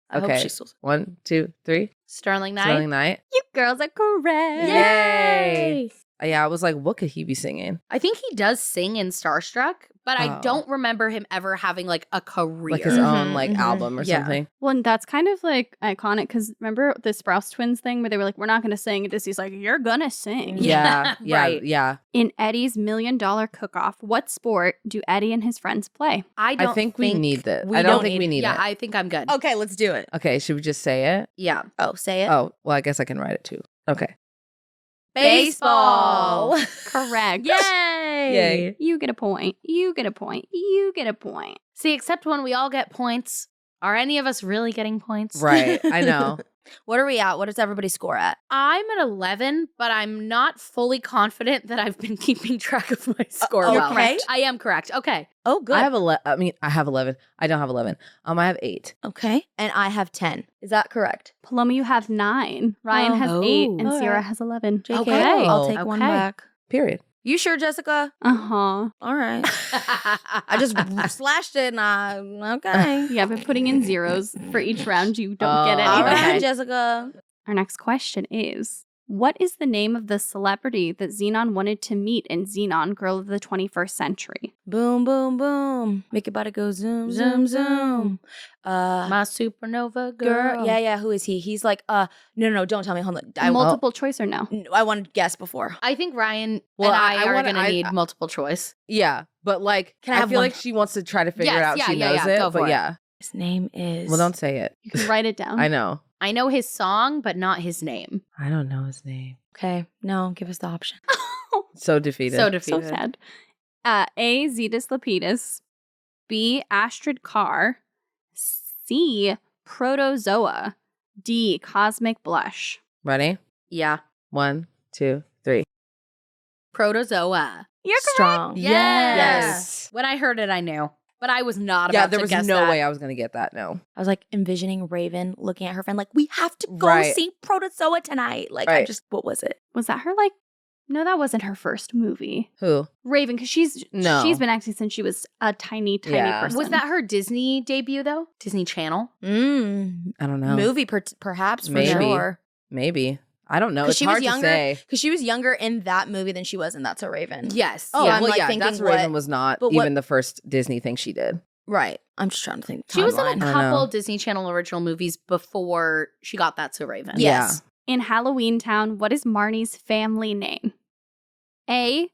I hope
Okay.
she's still
1, 2, 3.
Sterling Knight.
Sterling Knight.
You girls are correct.
Yay! Yeah, I was like, what could he be singing?
I think he does sing in Starstruck, but I
Oh.
don't remember him ever having like a career.
Like his
Mhm,
own like
mhm.
album or
Yeah.
something.
Well, and that's kind of like iconic because remember the Sprouse twins thing where they were like, "We're not going to sing," and Disney's like, "You're gonna sing."
Yeah, yeah,
right.
yeah.
In Eddie's $1 Million Cook-Off, what sport do Eddie and his friends play?
I don't
I think we need that.
we
I don't
don't
think we need
Yeah,
it.
I think I'm good.
Okay, let's do it.
Okay, should we just say it?
Yeah.
Oh, say it.
Oh, well, I guess I can write it too. Okay.
Baseball.
Correct.
Yay.
You get a point. You get a point. You get a point.
See, except when we all get points, are any of us really getting points?
Right. I know.
What are we at? What does everybody score at?
I'm at 11, but I'm not fully confident that I've been keeping track of my score.
You're
well.
correct?
I am correct. Okay.
Oh, good.
I have 11. I have 11. I don't have 11. I have 8.
Okay. And I have 10. Is that correct?
Paloma, you have 9. Ryan has 8, and
all
Sierra
right.
has 11.
JK,
Okay.
I'll take one
Okay.
back.
Period.
You sure, Jessica?
Uh-huh.
All right. I just slashed it and okay.
Yeah, but putting in zeros for each round, you don't get
Oh,
any.
All
okay.
right, Jessica.
Our next question is, what is the name of the celebrity that Xenon wanted to meet in Xenon Girl of the 21st Century?
Boom, boom, boom. Make your body go zoom, zoom, zoom.
My supernova girl.
Girl. Yeah. Who is he? He's like, no, don't tell me. Hold on.
Multiple choice or no?
I want to guess before.
I think Ryan
Well,
and I
I
are
wanna-
going to
I-
need multiple choice.
Yeah, but like,
Can I
I
have
feel
one?
like she wants to try to figure
Yes,
out
yeah,
she
yeah,
knows
yeah,
it.
go for
But
it.
yeah.
His name is.
Well, don't say it.
You can write it down.
I know.
I know his song, but not his name.
I don't know his name.
Okay, no, give us the option.
So defeated.
So
So
defeated.
sad. A. Zetus Lapidus. B. Astrid Carr. C. Protozoa. D. Cosmic Blush.
Ready?
Yeah.
1, 2, 3.
Protozoa.
You're
Strong.
Yes.
When I heard it, I knew. But I was not about
Yeah,
to
there was
guess
no
that.
way I was going to get that. No.
I was like envisioning Raven looking at her friend like, we have to go
Right.
see Protozoa tonight. Like, I
Right.
just, what was it?
Was that her like? No, that wasn't her first movie.
Who?
Raven, because she's
No.
been acting since she was a tiny
Yeah.
person.
Was that her Disney debut, though? Disney Channel?
I don't know.
Movie perhaps for
Maybe.
sure.
Maybe. I don't know.
'Cause
It's
she was
hard
younger.
to say.
Because she was younger in that movie than she was in That's So Raven.
Yes.
Oh,
yeah.
I'm
well,
like
yeah,
thinking
That's Raven
what-
was not
but what-
even the first Disney thing she did.
Right. I'm just trying to think.
She was in a
timeline.
I don't
couple
know.
Disney Channel original movies before she got That's So Raven.
Yes.
In Halloween Town, what is Marnie's family name? A.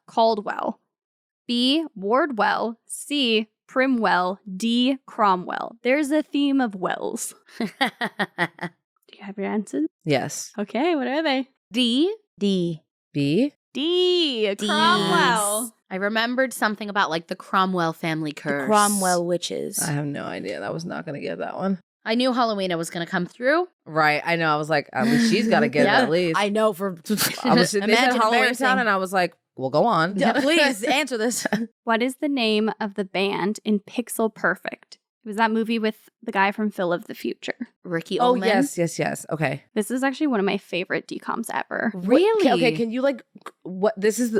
Caldwell. B. Wardwell. C. Primwell. D. Cromwell. There's a theme of wells. Do you have your answers?
Yes.
Okay, what are they?
D.
D.
B?
D. Cromwell.
I remembered something about like the Cromwell family curse.
The Cromwell witches.
I have no idea. That was not going to get that one.
I knew Halloween was going to come through.
Right. I know. I was like, at least she's got to get it
Yeah.
at least.
I know for.
I was, they said
Imagine
Halloween
embarrassing.
Town, and I was like, well, go on.
Yeah, please answer this.
What is the name of the band in Pixel Perfect? It was that movie with the guy from Phil of the Future.
Ricky
Oh,
Ullman.
yes. Okay.
This is actually one of my favorite DCOMs ever.
Really?
Okay, can you like, what, this is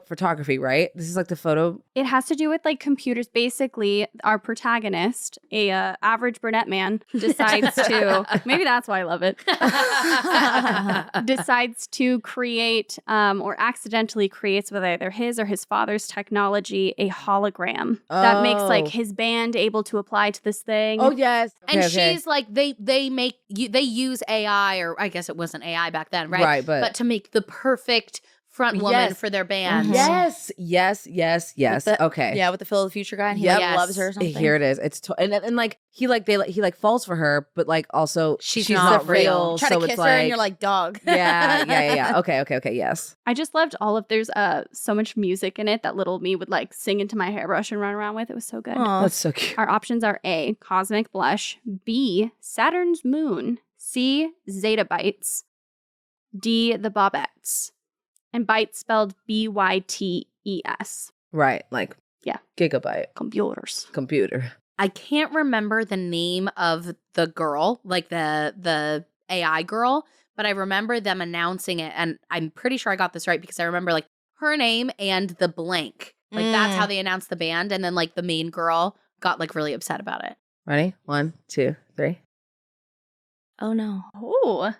photography, right? This is like the photo.
It has to do with like computers. Basically, our protagonist, a average brunette man, decides to maybe that's why I love it. Decides to create or accidentally creates with either his or his father's technology a hologram that makes like
Oh.
his band able to apply to this thing.
Oh, yes.
And she's like, they use AI, or I guess it wasn't AI back then, right?
Right, but
to make the perfect front woman
Yes.
for their band.
yes.
With the-
Okay.
Yeah, with the Phil of the Future guy. And he
Yep.
like, loves her or something.
Here it is. It's and like he like falls for her, but like also
She's
she's
not
not real.
Try
so
to
it's
kiss
like,
her and you're like, dog.
yeah. Okay. Yes.
I just loved all of there's so much music in it that little me would like sing into my hairbrush and run around with. It was so good.
Aw.
That's so cute.
Our options are A, Cosmic Blush, B, Saturn's Moon, C, Zeta Bytes, D, the Bobettes. And bytes spelled BYTES.
Right. Like
Yeah.
gigabyte
Computers.
computer.
I can't remember the name of the girl, like the AI girl, but I remember them announcing it, and I'm pretty sure I got this right because I remember like her name and the blank. Like that's how they announced the band, and then like the main girl got like really upset about it.
Ready? 1, 2, 3.
Oh no.
Ooh.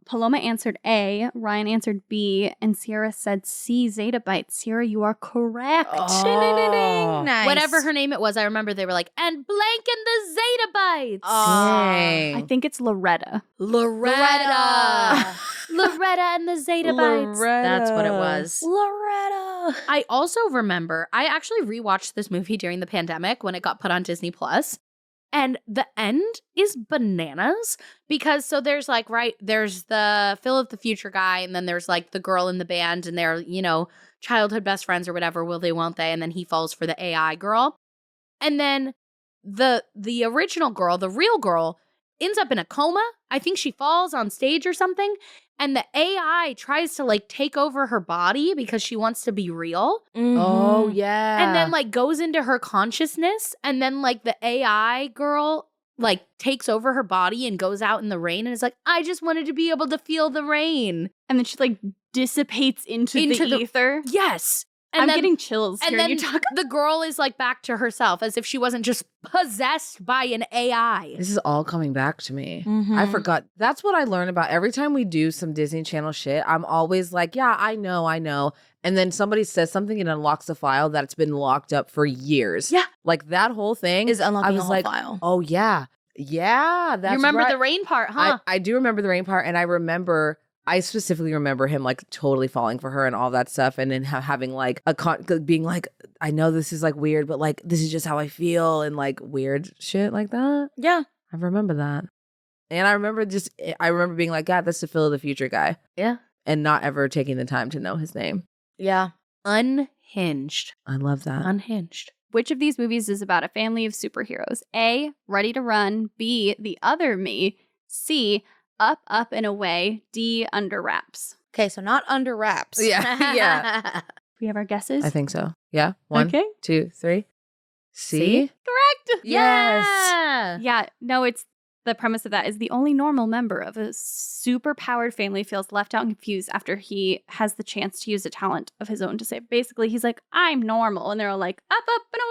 Paloma answered A, Ryan answered B, and Sierra said C, Zeta Bytes. Sierra, you are correct.
Oh.
Nice.
Whatever her name it was, I remember they were like, and blank in the Zeta Bytes.
Dang.
I think it's Loretta.
Loretta. Loretta and the Zeta Bytes. That's what it was.
Loretta.
I also remember, I actually rewatched this movie during the pandemic when it got put on Disney Plus. And the end is bananas because so there's like, right, there's the Phil of the Future guy, and then there's like the girl in the band, and they're, you know, childhood best friends or whatever, will they, won't they? And then he falls for the AI girl. And then the original girl, the real girl, ends up in a coma. I think she falls on stage or something. And the AI tries to like take over her body because she wants to be real.
Oh, yeah.
And then like goes into her consciousness. And then like the AI girl like takes over her body and goes out in the rain and is like, I just wanted to be able to feel the rain.
And then she like dissipates into the ether.
Yes. And
I'm
then,
getting chills
and
hearing
then
you talk.
the girl is like back to herself as if she wasn't just possessed by an AI.
This is all coming back to me. I
Mhm.
forgot. That's what I learn about every time we do some Disney Channel shit. I'm always like, yeah, I know. And then somebody says something and unlocks a file that's been locked up for years.
Yeah.
Like that whole thing
Is unlocking
I was
a whole
like,
file.
oh, yeah. Yeah. That's
You remember
right.
the rain part, huh?
I do remember the rain part. And I remember I specifically remember him like totally falling for her and all that stuff, and then having like being like, I know this is like weird, but like this is just how I feel, and like weird shit like that.
Yeah.
I remember that. And I remember being like, God, that's the Phil of the future guy.
Yeah.
And not ever taking the time to know his name.
Yeah.
Unhinged.
I love that.
Unhinged.
Which of these movies is about a family of superheroes? A, Ready to Run. B, The Other Me. C, Up, Up, and Away. D, Under Wraps.
Okay, so not Under Wraps.
Yeah. Yeah.
We have our guesses?
I think so. Yeah. 1,
Okay.
2, 3. C?
Correct.
Yes.
Yeah, no, it's the premise of that is the only normal member of a super-powered family feels left out and confused after he has the chance to use a talent of his own to save. Basically, he's like, I'm normal. And they're all like, up, up, and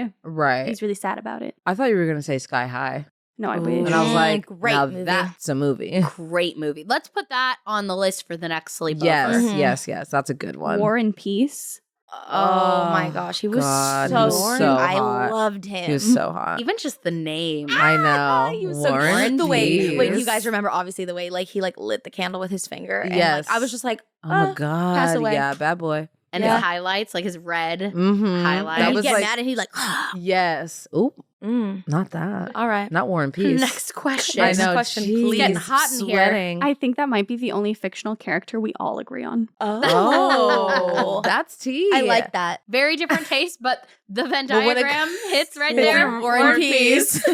away.
Right.
He's really sad about it.
I thought you were going to say Sky High.
No, I
Ooh.
wish.
And I was like,
Great
now
movie.
that's a movie.
Great movie. Let's put that on the list for the next sleepover.
Yes,
Mhm.
yes. That's a good one.
War and Peace.
Oh my gosh, he was
God,
so,
he was so
I
hot.
loved him.
He was so hot.
Even just the name.
I know.
He was so
Warren
the way
Peace.
you guys remember obviously the way like he like lit the candle with his finger. And,
Yes.
like, I was just like,
Oh my God.
pass away.
Yeah, bad boy.
And
Yeah.
his highlights, like his red.
Mm-hmm.
Highlight.
and
That
he'd
was
get
like,
mad and he'd like,
yes. Oop,
mm,
not that.
all right.
Not War and Peace.
Next question.
I
Next
know.
question,
Jeez,
please.
Getting hot in here.
sweating.
I think that might be the only fictional character we all agree on.
Oh, that's tea.
I like that.
Very different taste, but the Venn
But when it
diagram hits right
It's
there.
War and Peace.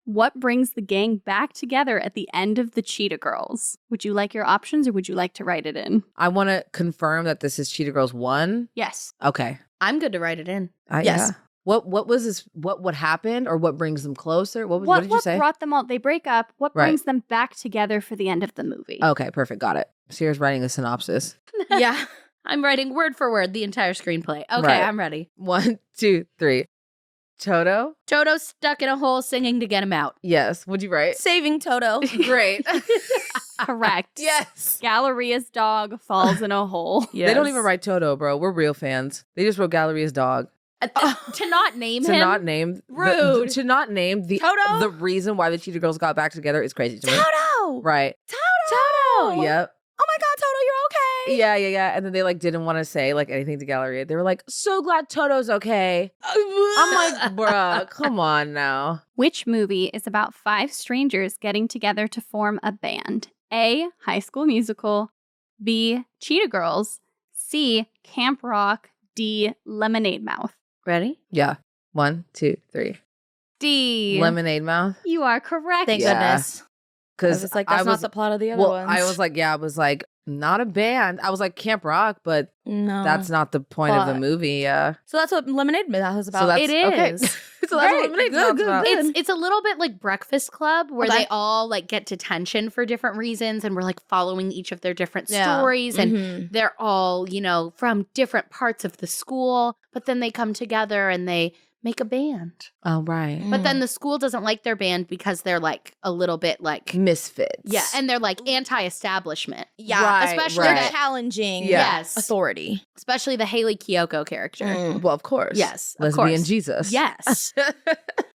What brings the gang back together at the end of the Cheetah Girls? Would you like your options or would you like to write it in?
I want to confirm that this is Cheetah Girls 1.
Yes.
Okay.
I'm good to write it in.
Yes.
Yeah. What was this? What happened or what brings them closer? What did you
What
say?
brought them all? They break up. What
Right.
brings them back together for the end of the movie?
Okay, perfect. Got it. Sierra's writing a synopsis.
Yeah.
I'm writing word for word the entire screenplay. Okay,
Right.
I'm ready.
1, 2, 3. Toto?
Toto's stuck in a hole singing to get him out.
Yes. Would you write?
Saving Toto.
Great.
Correct.
Yes.
Galleria's dog falls in a hole.
They don't even write Toto, bro. We're real fans. They just wrote Galleria's dog.
To not name
To
him.
not name
Rude.
to not name the
Toto?
the reason why the Cheetah Girls got back together is crazy to me.
Toto.
Right.
Toto.
Yep.
Oh my God, Toto, you're okay.
Yeah. And then they like didn't want to say like anything to Galleria. They were like, so glad Toto's okay. I'm like, bruh, come on now.
Which movie is about 5 strangers getting together to form a band? A. High School Musical. B. Cheetah Girls. C. Camp Rock. D. Lemonade Mouth.
Ready?
Yeah. 1, 2, 3.
D.
Lemonade Mouth.
You are correct.
Thank
Yeah.
goodness.
Because
It's like that's not the plot of the other ones.
I was like, not a band. I was like Camp Rock, but
no.
that's not the point of the
Plot.
movie. Yeah.
So that's what Lemonade Mouth is about.
So that's
It
okay.
is.
So that's
Great.
what Lemonade
Good,
Mouth's
good,
about.
good.
It's a little bit like Breakfast Club where
Okay.
they all like get detention for different reasons and we're like following each of their different
Yeah.
stories and
Mhm.
they're all, from different parts of the school, but then they come together and they make a band.
Oh, right.
But then the school doesn't like their band because they're like a little bit like
Misfits.
yeah, and they're like anti-establishment.
Yeah,
Right,
especially
they're
right.
challenging
Yes.
authority.
especially the Haley Kiyoko character.
Mm.
Well, of course.
Yes, of
Lesbian
course.
Jesus.
Yes.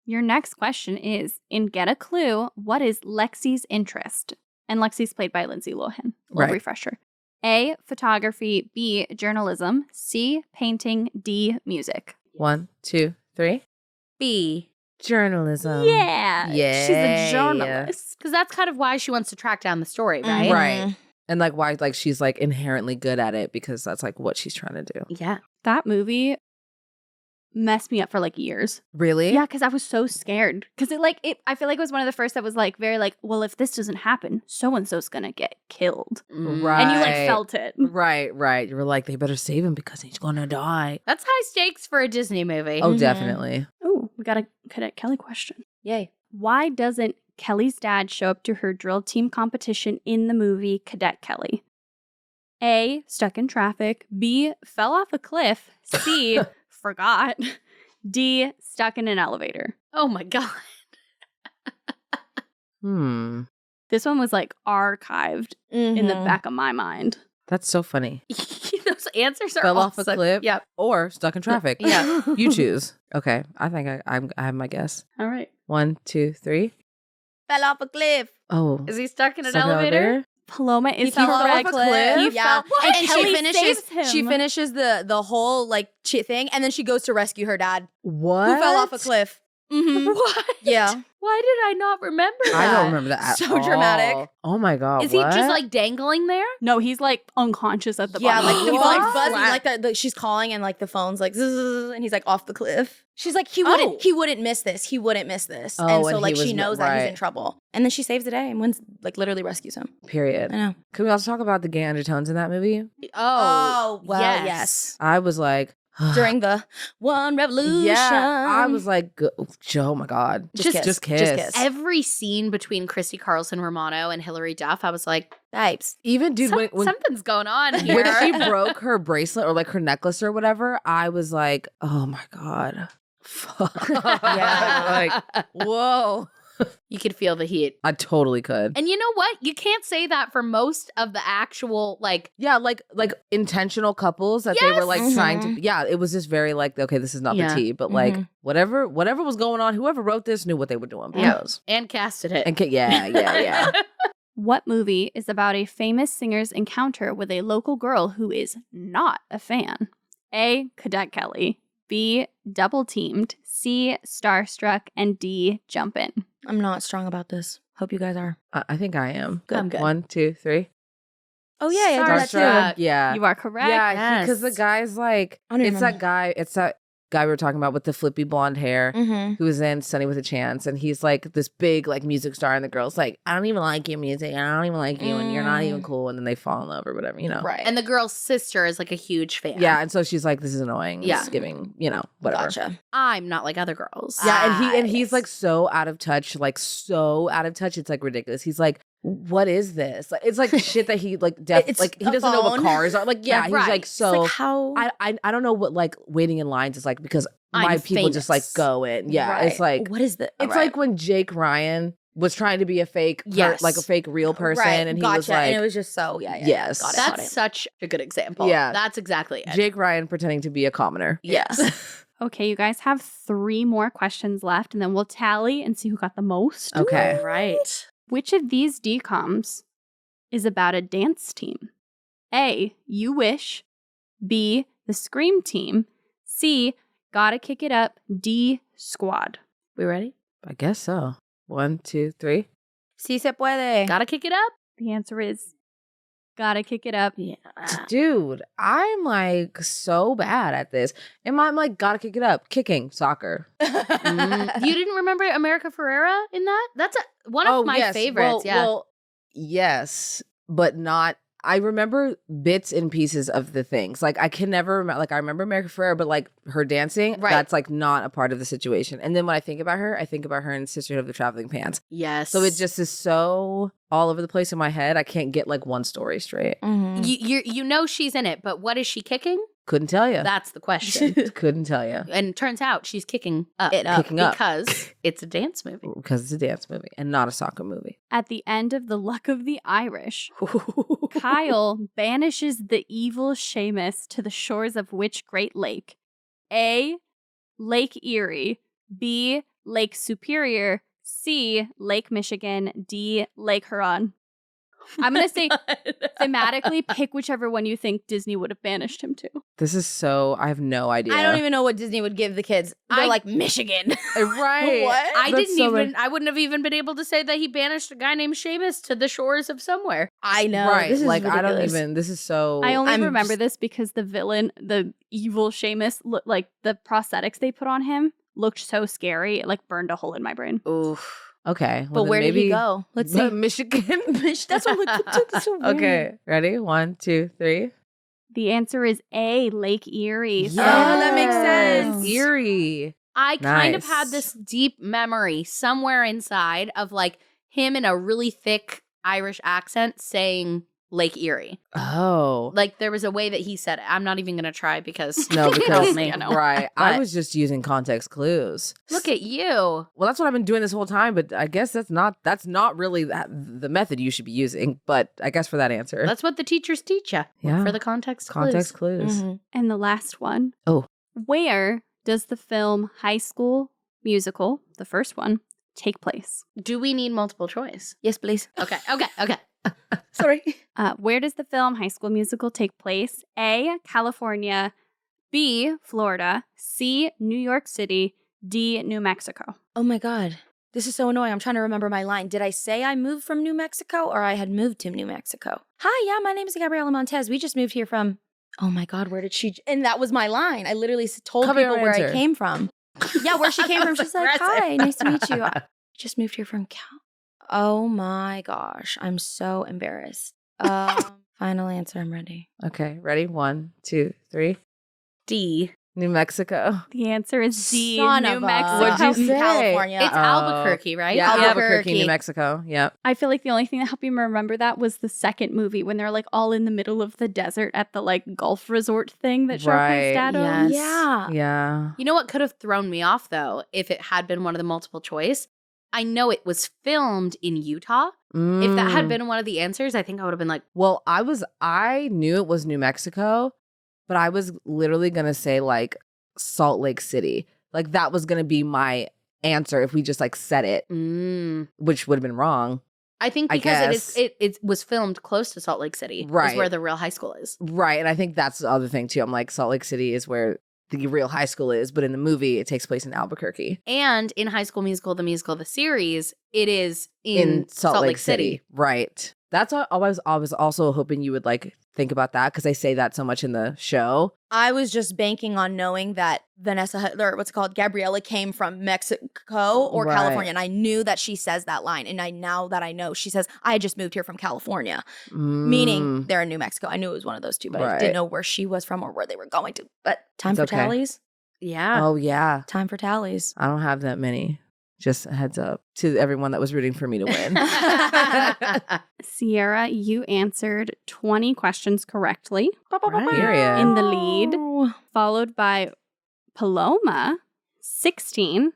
Your next question is, in Get a Clue, what is Lexi's interest? And Lexi's played by Lindsay Lohan. Little
Right.
refresher. A, photography. B, journalism. C, painting. D, music.
1, 2, 3.
B.
Journalism.
Yeah. She's a
Yay.
journalist.
Because that's kind of why she wants to track down the story, right?
Mhm.
Right. And like why like she's like inherently good at it because that's like what she's trying to do.
Yeah.
That movie messed me up for like years.
Really?
Yeah, because I was so scared. Because I feel like it was one of the first that was like very like, well, if this doesn't happen, so and so's gonna get killed,
Right.
and you like felt it.
Right. You were like, they better save him because he's gonna die.
That's high stakes for a Disney movie.
Oh,
Mhm.
definitely.
Oh, we got a Cadet Kelly question.
Yay.
Why doesn't Kelly's dad show up to her drill team competition in the movie Cadet Kelly? A, stuck in traffic. B, fell off a cliff. C, forgot. D, stuck in an elevator.
Oh my God.
This one was like archived in the
Mhm.
back of my mind.
That's so funny.
Those answers are
Fell off a
also-
cliff.
Yep.
Or stuck in traffic.
Yeah.
You choose. Okay. I think I have my guess.
All right.
1, 2, 3.
Fell off a cliff.
Oh.
Is he stuck in an
Stuck in an
elevator?
Paloma is
fell off
correct.
a cliff.
He
Yeah.
fell-
And
Kelly
she
saves him.
finishes the whole like thing, and then she goes to rescue her dad,
What?
who fell off a cliff. Mm-hmm.
What?
Yeah.
Why did I not remember that?
I don't remember that at
So
all.
dramatic.
Oh my God.
Is he
what?
just like dangling there?
No, he's like unconscious at the
Yeah,
bottom.
like he's
What?
like buzzing, like she's calling, and like the phone's like zzz, and he's like off the cliff. She's like, he wouldn't miss this. He wouldn't miss this.
Oh,
and so
and
like
he
she
was-
knows that he's
right.
in trouble. And then she saves the day and wins, like literally rescues him.
Period.
I know.
Can we also talk about the gay undertones in that movie?
Oh, well, yes.
I was like,
During the One Revolution.
yeah, I was like, oh my God.
Just kiss.
Every scene between Christy Carlson Romano and Hilary Duff, I was like,
Vibes.
Even dude, when
something's going on here.
when she broke her bracelet or like her necklace or whatever, I was like, oh my God. Fuck.
Yeah.
Like, whoa.
You could feel the heat.
I totally could.
And you know what? You can't say that for most of the actual, like,
Yeah, like intentional couples that they were like
Yes.
trying to. Yeah, it was just very like, okay, this is not
Yeah.
the tea, but like whatever was going on, whoever wrote this knew what they were doing.
Yeah.
Because
and casted it.
and yeah.
What movie is about a famous singer's encounter with a local girl who is not a fan? A. Cadet Kelly. B. Double Teamed. C. Starstruck. And D. Jumpin'.
I'm not strong about this. Hope you guys are.
I think I am.
I'm good.
1, 2, 3.
Oh, yeah, I did that
Starstruck.
too.
Yeah.
You are correct.
Yeah, because the
Yes.
guy's like,
I don't
it's
remember.
that guy we were talking about with the flippy blonde hair
Mm-hmm.
who was in Sunny with a Chance. And he's like this big like music star. And the girl's like, I don't even like your music. I don't even like you. And you're not even cool. And then they fall in love or whatever, you know?
Right.
And the girl's sister is like a huge fan.
Yeah. And so she's like, this is annoying.
Yeah.
It's giving, whatever.
Gotcha.
I'm not like other girls.
Yeah. And he's like so out of touch. It's like ridiculous. He's like, what is this? Like, it's like shit that he like
It's
like he
a
doesn't know what
phone.
cars are. Like, yeah, he's
Right.
like
It's
so
It's like how?
I don't know what like waiting in lines is like because
I'm
my people just like
famous.
go in. Yeah.
Right.
It's like
what is this?
it's like when Jake Ryan was trying to be a fake
Yes.
like a fake real person
right.
and he
gotcha.
was like
and it was just so
Yes.
Got it.
That's such a good example.
Yeah.
That's exactly it.
Jake Ryan pretending to be a commoner.
Yes.
Okay, you guys have 3 more questions left, and then we'll tally and see who got the most.
Okay.
Right.
Which of these DCOMs is about a dance team? A. You Wish. B. The Scream Team. C. Gotta Kick It Up. D. Squad.
We ready?
I guess so. 1, 2, 3.
Sí se puede.
Gotta kick it up?
The answer is Gotta Kick It Up.
Yeah.
Dude, I'm like so bad at this. And I'm like, gotta kick it up. Kicking, soccer.
You didn't remember America Ferrera in that? That's one of my favorites.
Well, yes, but not. I remember bits and pieces of the things. Like I can never remember. Like I remember America Ferrera, but like her dancing,
Right.
that's like not a part of the situation. And then when I think about her in Sisterhood of the Traveling Pants.
Yes.
So it just is so all over the place in my head. I can't get like one story straight.
Mhm.
You know she's in it, but what is she kicking?
Couldn't tell you.
That's the question.
Couldn't tell you.
And it turns out she's kicking up.
It up.
Kicking up.
Because it's a dance movie.
Because it's a dance movie and not a soccer movie.
At the end of The Luck of the Irish, Kyle banishes the evil Seamus to the shores of which Great Lake? A. Lake Erie. B. Lake Superior. C. Lake Michigan. D. Lake Huron. I'm going to say thematically pick whichever one you think Disney would have banished him to.
This is so, I have no idea.
I don't even know what Disney would give the kids. They're like Michigan.
Right.
What?
I
That's
didn't
so
even, I wouldn't have even been able to say that he banished a guy named Seamus to the shores of somewhere.
I know.
Right.
This is
Like, I don't
ridiculous.
even, this is so.
I only
I'm
remember
just-
this because the villain, the evil Seamus, like the prosthetics they put on him looked so scary. It like burned a hole in my brain.
Oof.
Okay.
But where did he go? Let's see.
Michigan.
That's what that's so weird.
Okay. Ready? 1, 2, 3.
The answer is A, Lake Erie.
Oh, that makes sense.
Erie.
I kind of
Nice.
had this deep memory somewhere inside of like him in a really thick Irish accent saying Lake Erie.
Oh.
Like there was a way that he said it. I'm not even going to try because
No, because,
me, I know.
right. I
But-
was just using context clues.
Look at you.
Well, that's what I've been doing this whole time, but I guess that's not really the method you should be using. But I guess for that answer,
That's what the teachers teach you.
Yeah.
For the context
context clues.
Mhm.
And the last one.
Oh.
Where does the film High School Musical, the first one, take place?
Do we need multiple choice?
Yes, please.
Okay.
Sorry.
Where does the film High School Musical take place? A, California. B, Florida. C, New York City. D, New Mexico.
Oh my God. This is so annoying. I'm trying to remember my line. Did I say I moved from New Mexico or I had moved to New Mexico? Hi, yeah, my name is Gabriela Montez. We just moved here from, oh my God, where did she? And that was my line. I literally told people where I came from. Yeah, where she came from. She's like, hi, nice to meet you. I just moved here from Cal. Oh my gosh. I'm so embarrassed. Final answer. I'm ready.
Okay, ready? 1, 2, 3.
D.
New Mexico.
The answer is D,
Son
New
of a-
Mexico.
What'd you say?
California.
It's Albuquerque, right?
Yeah, Albuquerque,
Albuquerque.
New Mexico. Yep.
I feel like the only thing that helped me remember that was the second movie when they're like all in the middle of the desert at the like golf resort thing that
Right.
showcased Adam.
Yes. Yeah.
Yeah.
You know what could have thrown me off, though, if it had been one of the multiple choice? I know it was filmed in Utah. If that had been one of the answers, I think I would have been like,
Well, I knew it was New Mexico, but I was literally going to say like Salt Lake City. Like that was going to be my answer if we just like said it, which would have been wrong.
I think
I
because
guess.
it was filmed close to Salt Lake City,
Right.
is where the real high school is.
Right. And I think that's the other thing too. I'm like, Salt Lake City is where the real high school is, but in the movie, it takes place in Albuquerque.
And in High School Musical, the series, it is in
Salt Lake City. Right. That's what I was also hoping you would like think about that because they say that so much in the show.
I was just banking on knowing that Gabriella came from Mexico or
Right.
California. And I knew that she says that line. And now that I know, she says, I just moved here from California, meaning they're in New Mexico. I knew it was one of those two, but I
Right.
didn't know where she was from or where they were going to. But time
It's
for
okay.
tallies.
Yeah.
Oh, yeah.
Time for tallies.
I don't have that many. Just a heads up to everyone that was rooting for me to win.
Sierra, you answered 20 questions correctly.
Period.
In the lead, followed by Paloma, 16.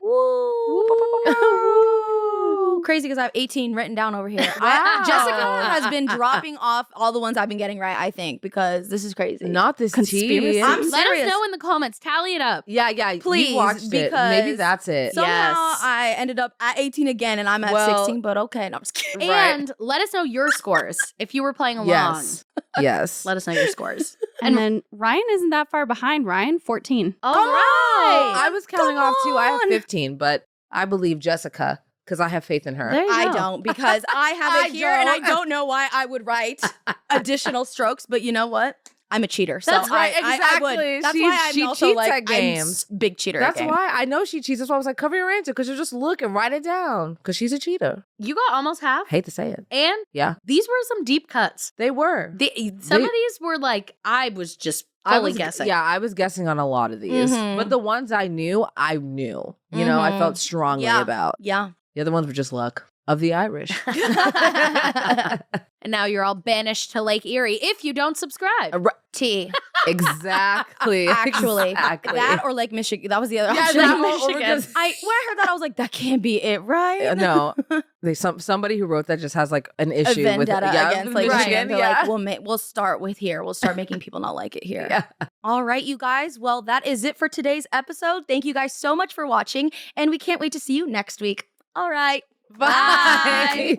Crazy because I have 18 written down over here.
Wow.
Jessica has been dropping off all the ones I've been getting right, I think, because this is crazy.
Not this
Conspiracy.
tea.
I'm
Let
serious.
us know in the comments. Tally it up.
Yeah.
Please,
you watched it.
because
Maybe that's it.
Somehow
Yes.
I ended up at 18 again and I'm at
Well,
16, but okay. No, I'm just kidding.
Right.
And let us know your scores. If you were playing along,
Yes.
let us know your scores.
And then Ryan isn't that far behind. Ryan, 14.
All
Come
right.
on.
I was counting off too. I have
on.
15, but I believe Jessica because I have faith in her.
There you
I
go.
don't because I have it
I
here and I
don't.
don't know why I would write additional strokes, but you know what? I'm a cheater.
That's
so
right,
I would.
exactly.
That's
She-
why I'm
she
also
cheats
like
at games.
I'm big cheater.
That's
at games.
why I know she cheats. That's why I was like, cover your answer because you just look and write it down because she's a cheater.
You got almost half.
Hate to say it.
And
Yeah,
these were some deep cuts.
they were.
Some of these were like, I was just fully guessing.
Yeah, I was guessing on a lot of these,
Mhm.
but the ones I knew. You know, I
Mhm.
felt strongly
Yeah.
about.
Yeah.
The other ones were just luck of the Irish.
And now you're all banished to Lake Erie if you don't subscribe.
T.
Exactly.
Actually,
Exactly.
that or Lake Michigan. That was the other
Yeah,
option.
that one,
Michigan.
because-
When I heard that, I was like, that can't be it, right?
No, somebody who wrote that just has like an
A
issue with
vendetta against Lake
Michigan.
Michigan. They're
Yeah.
like, we'll start with here. We'll start making people not like it here.
Yeah.
All right, you guys. Well, that is it for today's episode. Thank you guys so much for watching, and we can't wait to see you next week. All right.
Bye.